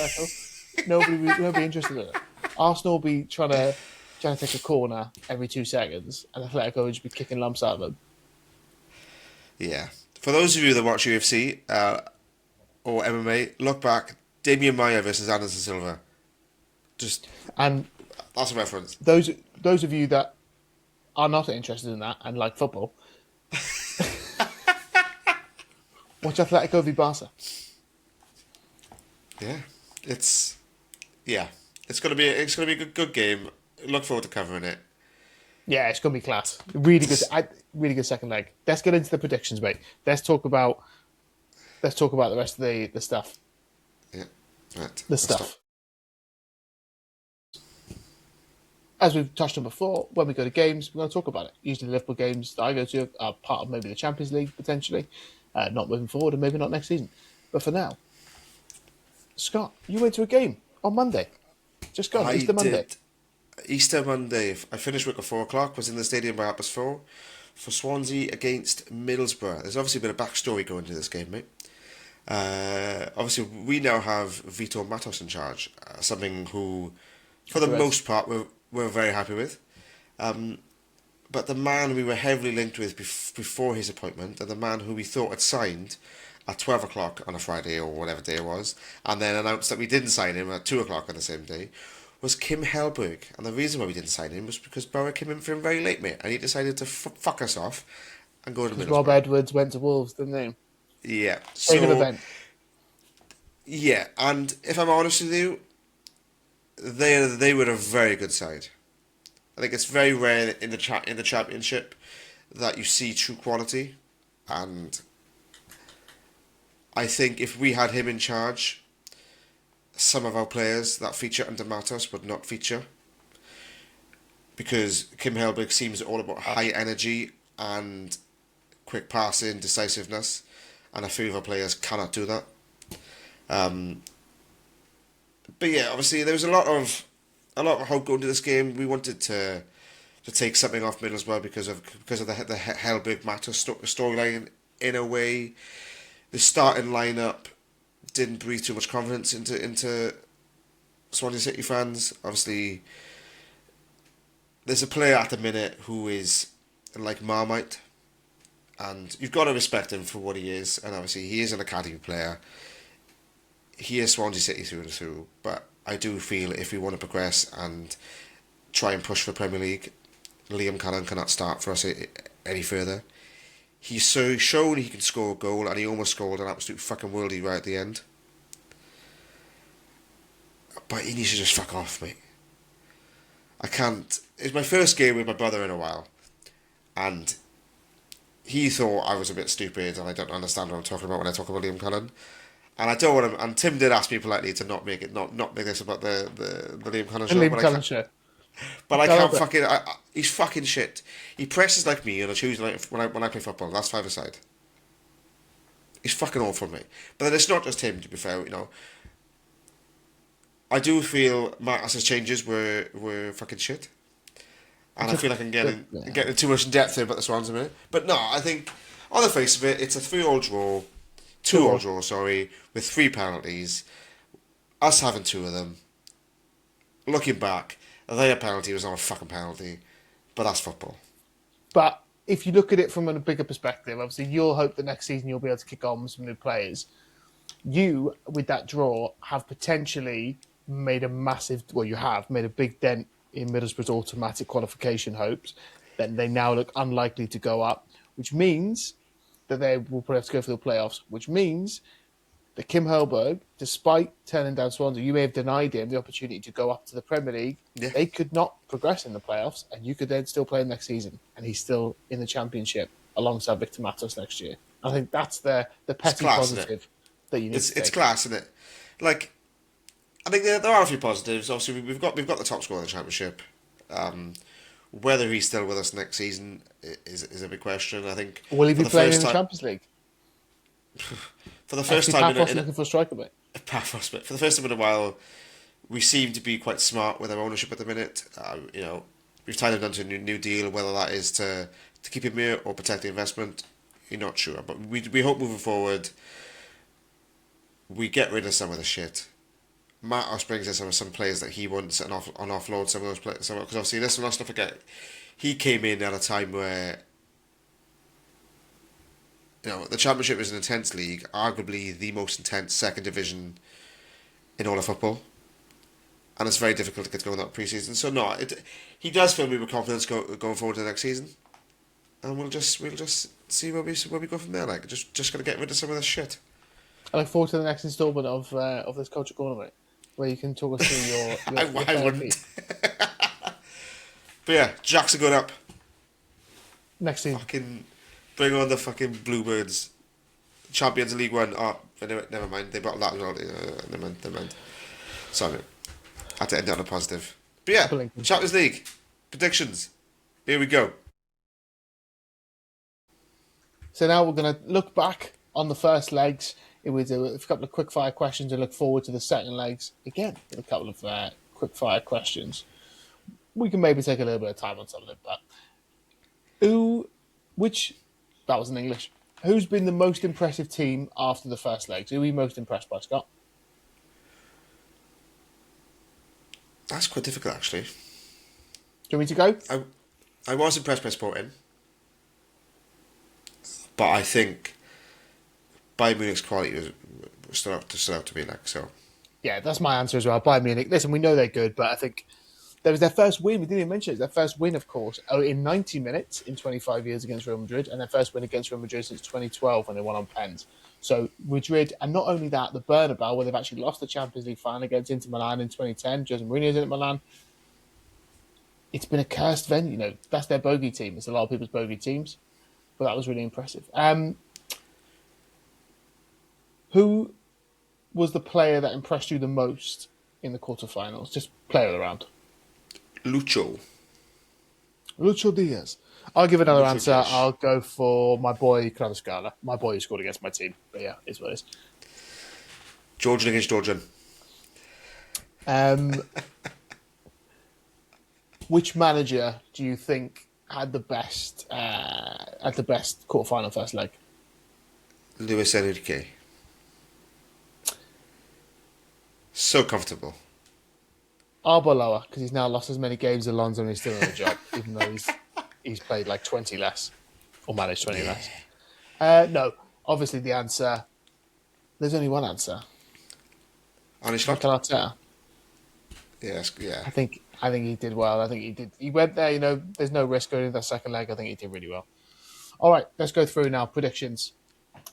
Speaker 2: Nobody would be interested in it. Arsenal will be trying to take a corner every 2 seconds, and Atletico would just be kicking lumps out of them.
Speaker 1: Yeah. For those of you that watch UFC or MMA, look back. Damian Maia versus Anderson Silva.
Speaker 2: And
Speaker 1: that's a reference.
Speaker 2: Those of you that are not interested in that and like football, watch Atletico v Barca.
Speaker 1: Yeah, it's gonna be a good game. Look forward to covering it.
Speaker 2: Yeah, it's gonna be class. Really good second leg. Let's get into the predictions, mate. Let's talk about the rest of the stuff.
Speaker 1: Yeah, right.
Speaker 2: The stuff. As we've touched on before, when we go to games, we're going to talk about it. Usually the Liverpool games that I go to are part of maybe the Champions League, potentially. Not moving forward, and maybe not next season. But for now, Scott, you went to a game on Monday. Just gone, Easter Monday.
Speaker 1: Easter Monday. I finished work at 4 o'clock, was in the stadium by 4:30 for Swansea against Middlesbrough. There's obviously a bit of backstory going into this game, mate. Obviously, we now have Vitor Matos in charge, something who, for the most part, we're very happy with. But the man we were heavily linked with before his appointment, and the man who we thought had signed at 12 o'clock on a Friday or whatever day it was, and then announced that we didn't sign him at 2 o'clock on the same day, was Kim Hellberg. And the reason why we didn't sign him was because Borough came in for him very late, mate, and he decided to fuck us off and go to Middlesbrough.
Speaker 2: Rob Edwards went to Wolves, didn't he?
Speaker 1: Yeah.
Speaker 2: Same event.
Speaker 1: Yeah, and if I'm honest with you, they were a very good side. I think it's very rare in the Championship that you see true quality, and I think if we had him in charge, some of our players that feature under Matos would not feature, because Kim Hellberg seems all about high energy and quick passing, decisiveness, and a few of our players cannot do that. But yeah, obviously there was a lot of hope going to this game. We wanted to take something off Middlesbrough because of the Hellberg Matos storyline. In a way, the starting lineup didn't breathe too much confidence into Swansea City fans. Obviously, there's a player at the minute who is like Marmite, and you've got to respect him for what he is. And obviously, he is an academy player. He is Swansea City through and through, but I do feel if we want to progress and try and push for Premier League, Liam Cannon cannot start for us any further. He's so shown he can score a goal, and he almost scored an absolute fucking worldie right at the end. But he needs to just fuck off, mate. I can't. It's my first game with my brother in a while, and he thought I was a bit stupid and I don't understand what I'm talking about when I talk about Liam Cannon. And I don't want him. And Tim did ask me politely to not make this about the Liam Cannon show.
Speaker 2: Liam Cannon show.
Speaker 1: But I can't fucking. He's fucking shit. He presses like me on a Tuesday night when I play football. That's 5-a-side. He's fucking awful, mate. But then it's not just him. To be fair, I do feel Matos' changes were fucking shit, and I feel like I'm getting too much in depth here about the Swans a minute. But no, I think on the face of it, it's a 3-3 draw. 2-2 draw, sorry, with 3 penalties. Us having 2 of them. Looking back, their penalty was not a fucking penalty, but that's football.
Speaker 2: But if you look at it from a bigger perspective, obviously you'll hope that next season you'll be able to kick on with some new players. You, with that draw, have potentially made a big dent in Middlesbrough's automatic qualification hopes. Then they now look unlikely to go up, which means that they will probably have to go for the playoffs, which means that Kim Hellberg, despite turning down Swansea, you may have denied him the opportunity to go up to the Premier League.
Speaker 1: Yeah.
Speaker 2: They could not progress in the playoffs, and you could then still play him next season, and he's still in the Championship alongside Victor Matos next year. I think that's the petty
Speaker 1: class, isn't it?
Speaker 2: positive that you need to
Speaker 1: It's
Speaker 2: take.
Speaker 1: class, isn't it? Like, I think there are a few positives. Obviously, we've got the top scorer in the Championship. Whether he's still with us next season is a big question. I think.
Speaker 2: Will he
Speaker 1: for
Speaker 2: be
Speaker 1: the
Speaker 2: playing
Speaker 1: first
Speaker 2: in the
Speaker 1: time,
Speaker 2: Champions League?
Speaker 1: for the first time
Speaker 2: Paphos
Speaker 1: in
Speaker 2: looking for a striker, mate.
Speaker 1: Paphos, but for the first time in a while, we seem to be quite smart with our ownership at the minute. We've tied him down to a new deal. Whether that is to keep him here or protect the investment, you're not sure. But we hope moving forward, we get rid of some of the shit. Matos brings in some players that he wants and offload some of those players. Because obviously, let's not forget, he came in at a time where the Championship is an intense league, arguably the most intense second division in all of football, and it's very difficult to get going that pre-season. So no, he does fill me with confidence going forward to the next season, and we'll just see where we go from there. Like just gotta get rid of some of this shit.
Speaker 2: I look forward to the next instalment of this Culture Corner, mate, where you can talk us through your
Speaker 1: I wouldn't. But yeah, Jacks are going up.
Speaker 2: next season.
Speaker 1: Fucking bring on the fucking Bluebirds. Champions of League One. Oh, never mind. They bottled that as well. Never mind. Sorry. I had to end it on a positive. But yeah, Champions League. Predictions. Here we go.
Speaker 2: So now we're going to look back on the first legs with a couple of quick-fire questions and look forward to the second legs again with a couple of quick-fire questions. We can maybe take a little bit of time on some of it, but that was in English. Who's been the most impressive team after the first legs? Who are you most impressed by, Scott?
Speaker 1: That's quite difficult, actually.
Speaker 2: Do you want me to go?
Speaker 1: I was impressed by Sporting, but I think Bayern Munich's quality was still out to be like so.
Speaker 2: Yeah, that's my answer as well. Bayern Munich. Listen, we know they're good, but I think there was their first win. We didn't even mention it. Their first win, of course, in 90 minutes in 25 years against Real Madrid, and their first win against Real Madrid since 2012 when they won on pens. So Madrid, and not only that, the Bernabeu, where they've actually lost the Champions League final against Inter Milan in 2010. Jose Mourinho's in Milan. It's been a cursed venue. That's their bogey team. It's a lot of people's bogey teams, but that was really impressive. Who was the player that impressed you the most in the quarterfinals? Just player of the round.
Speaker 1: Lucho
Speaker 2: Diaz. I'll give another answer.
Speaker 1: Diaz.
Speaker 2: I'll go for my boy Kvaratskhelia. My boy who scored against my team. But yeah, it's what it is.
Speaker 1: Georgian against Georgian.
Speaker 2: Which manager do you think had the best quarterfinal first leg?
Speaker 1: Luis Enrique. So comfortable.
Speaker 2: Arbeloa, because he's now lost as many games as Alonso and he's still in the job, even though he's played like 20 less, or managed 20 less. No, obviously the answer, there's only one answer. Mikel Arteta.
Speaker 1: Yes, yeah.
Speaker 2: I think he did well. I think he did. He went there, there's no risk going into that second leg. I think he did really well. All right, let's go through now. Predictions.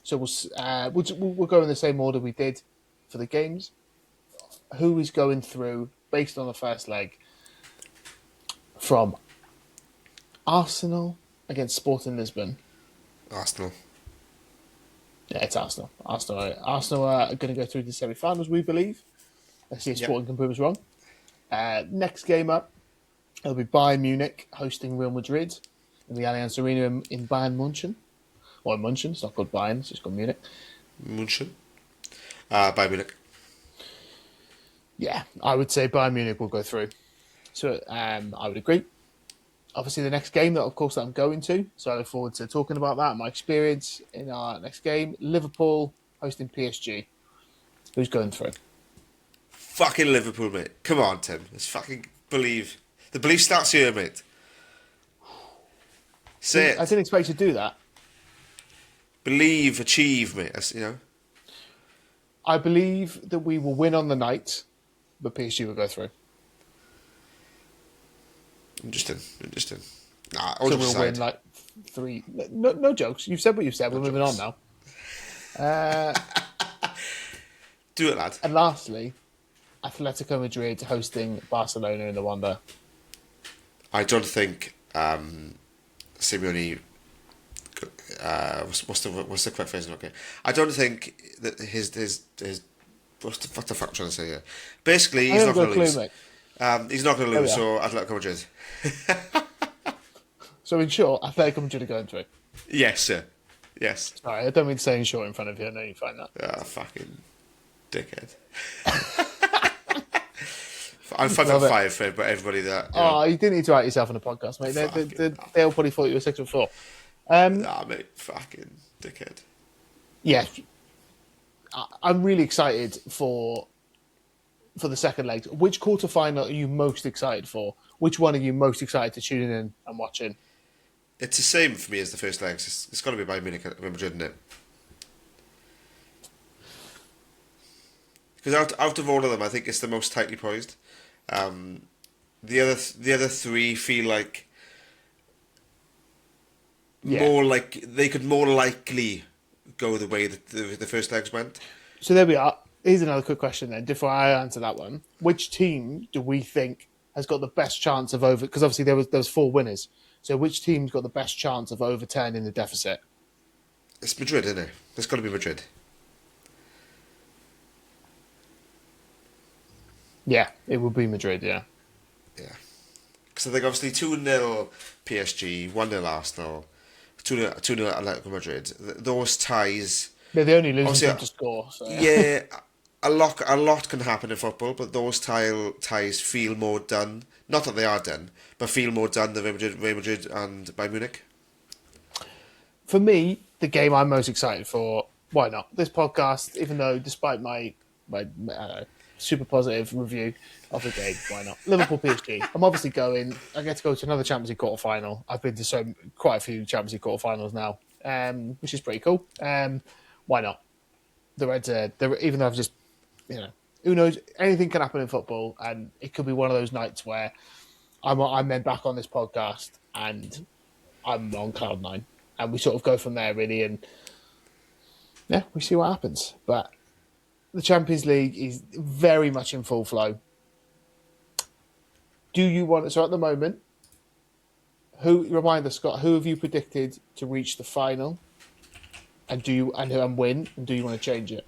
Speaker 2: So we'll go in the same order we did for the games. Who is going through based on the first leg from Arsenal against Sporting Lisbon?
Speaker 1: Arsenal.
Speaker 2: Yeah, it's Arsenal. Arsenal are going to go through the semi-finals, we believe. Let's see if Sporting can prove us wrong. Next game up, it'll be Bayern Munich hosting Real Madrid in the Allianz Arena in Bayern München. Or München, it's not called Bayern, it's just called Munich.
Speaker 1: München. Bayern Munich.
Speaker 2: Yeah, I would say Bayern Munich will go through. So I would agree. Obviously, the next game, that I'm going to. So I look forward to talking about that, my experience in our next game. Liverpool hosting PSG. Who's going through?
Speaker 1: Fucking Liverpool, mate. Come on, Tim. Let's fucking believe. The belief starts here, mate. Say it.
Speaker 2: I didn't expect you to do that.
Speaker 1: Believe, achieve, mate.
Speaker 2: I believe that we will win on the night, but PSG will go through.
Speaker 1: Interesting. Nah,
Speaker 2: so we'll win like 3. No jokes. You've said what you've said. We're moving on now.
Speaker 1: Do it, lad.
Speaker 2: And lastly, Atletico Madrid hosting Barcelona in the Wanda.
Speaker 1: I don't think Simeone. What's the correct phrase? Okay, I don't think that his what the fuck I'm trying to say here. Basically, he's not going to lose.
Speaker 2: Mate.
Speaker 1: He's not going to lose. So Atletico Madrid.
Speaker 2: So in short, Atletico Madrid are going through.
Speaker 1: Yes, sir. Yes.
Speaker 2: Sorry, I don't mean to say in short in front of you. I know you find that.
Speaker 1: Ah, fucking dickhead. I'm 5 for everybody that.
Speaker 2: You didn't need to write yourself on a podcast, mate. They'll probably thought you were 6'4".
Speaker 1: Nah, mate, fucking dickhead.
Speaker 2: Yeah, I'm really excited for the second leg. Which quarterfinal are you most excited for? Which one are you most excited to tune in and watching?
Speaker 1: It's the same for me as the first legs. It's got to be Bayern Munich and Madrid, isn't it? Because out of all of them, I think it's the most tightly poised. The other three feel like more like they could more likely go the way that the first legs went.
Speaker 2: So there we are. Here's another quick question then, before I answer that one. Which team do we think has got the best chance of over? Because obviously there was 4 winners. So which team's got the best chance of overturning the deficit?
Speaker 1: It's Madrid, isn't it? It's got to be Madrid.
Speaker 2: Yeah, it would be Madrid. Yeah.
Speaker 1: Yeah. Because I think obviously 2-0 PSG, 1-0 Arsenal, 2-0 Atletico Madrid. Those ties.
Speaker 2: They're the only losing team to score. So,
Speaker 1: yeah, a lot can happen in football, but those ties feel more done. Not that they are done, but feel more done than Real Madrid and Bayern Munich.
Speaker 2: For me, the game I'm most excited for, why not? This podcast, even though despite my I don't know, super positive review of the game, why not? Liverpool PSG. I'm obviously going. I get to go to another Champions League quarter-final. I've been to quite a few Champions League quarter-finals now, which is pretty cool. Why not? The Reds are, even though I've just, who knows? Anything can happen in football, and it could be one of those nights where I'm then back on this podcast and I'm on cloud 9, and we sort of go from there really, and yeah, we see what happens. But the Champions League is very much in full flow. Do you want? So at the moment, remind us, Scott, who have you predicted to reach the final, and win? And do you want to change it?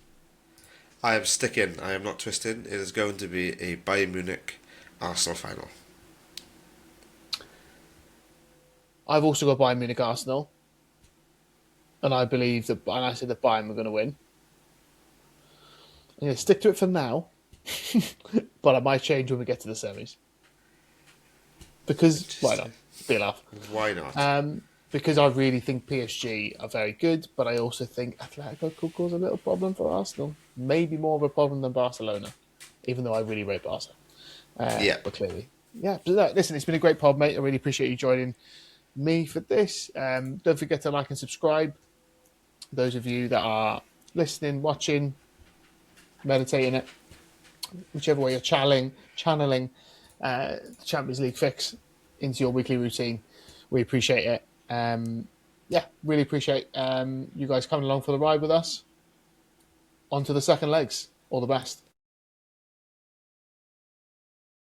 Speaker 1: I am sticking. I am not twisting. It is going to be a Bayern Munich Arsenal final.
Speaker 2: I've also got Bayern Munich Arsenal, and I believe that. And I said that Bayern were going to win. I'm going to stick to it for now, but I might change when we get to the semis. Because why not? Be a laugh.
Speaker 1: Why not?
Speaker 2: Because I really think PSG are very good, but I also think Atletico could cause a little problem for Arsenal. Maybe more of a problem than Barcelona, even though I really rate Barca. But clearly. Yeah, but listen, it's been a great pod, mate. I really appreciate you joining me for this. Don't forget to like and subscribe. Those of you that are listening, watching, meditating it, whichever way you're channeling the Champions League fix into your weekly routine, we appreciate it. Really appreciate you guys coming along for the ride with us. On to the second legs. All the best.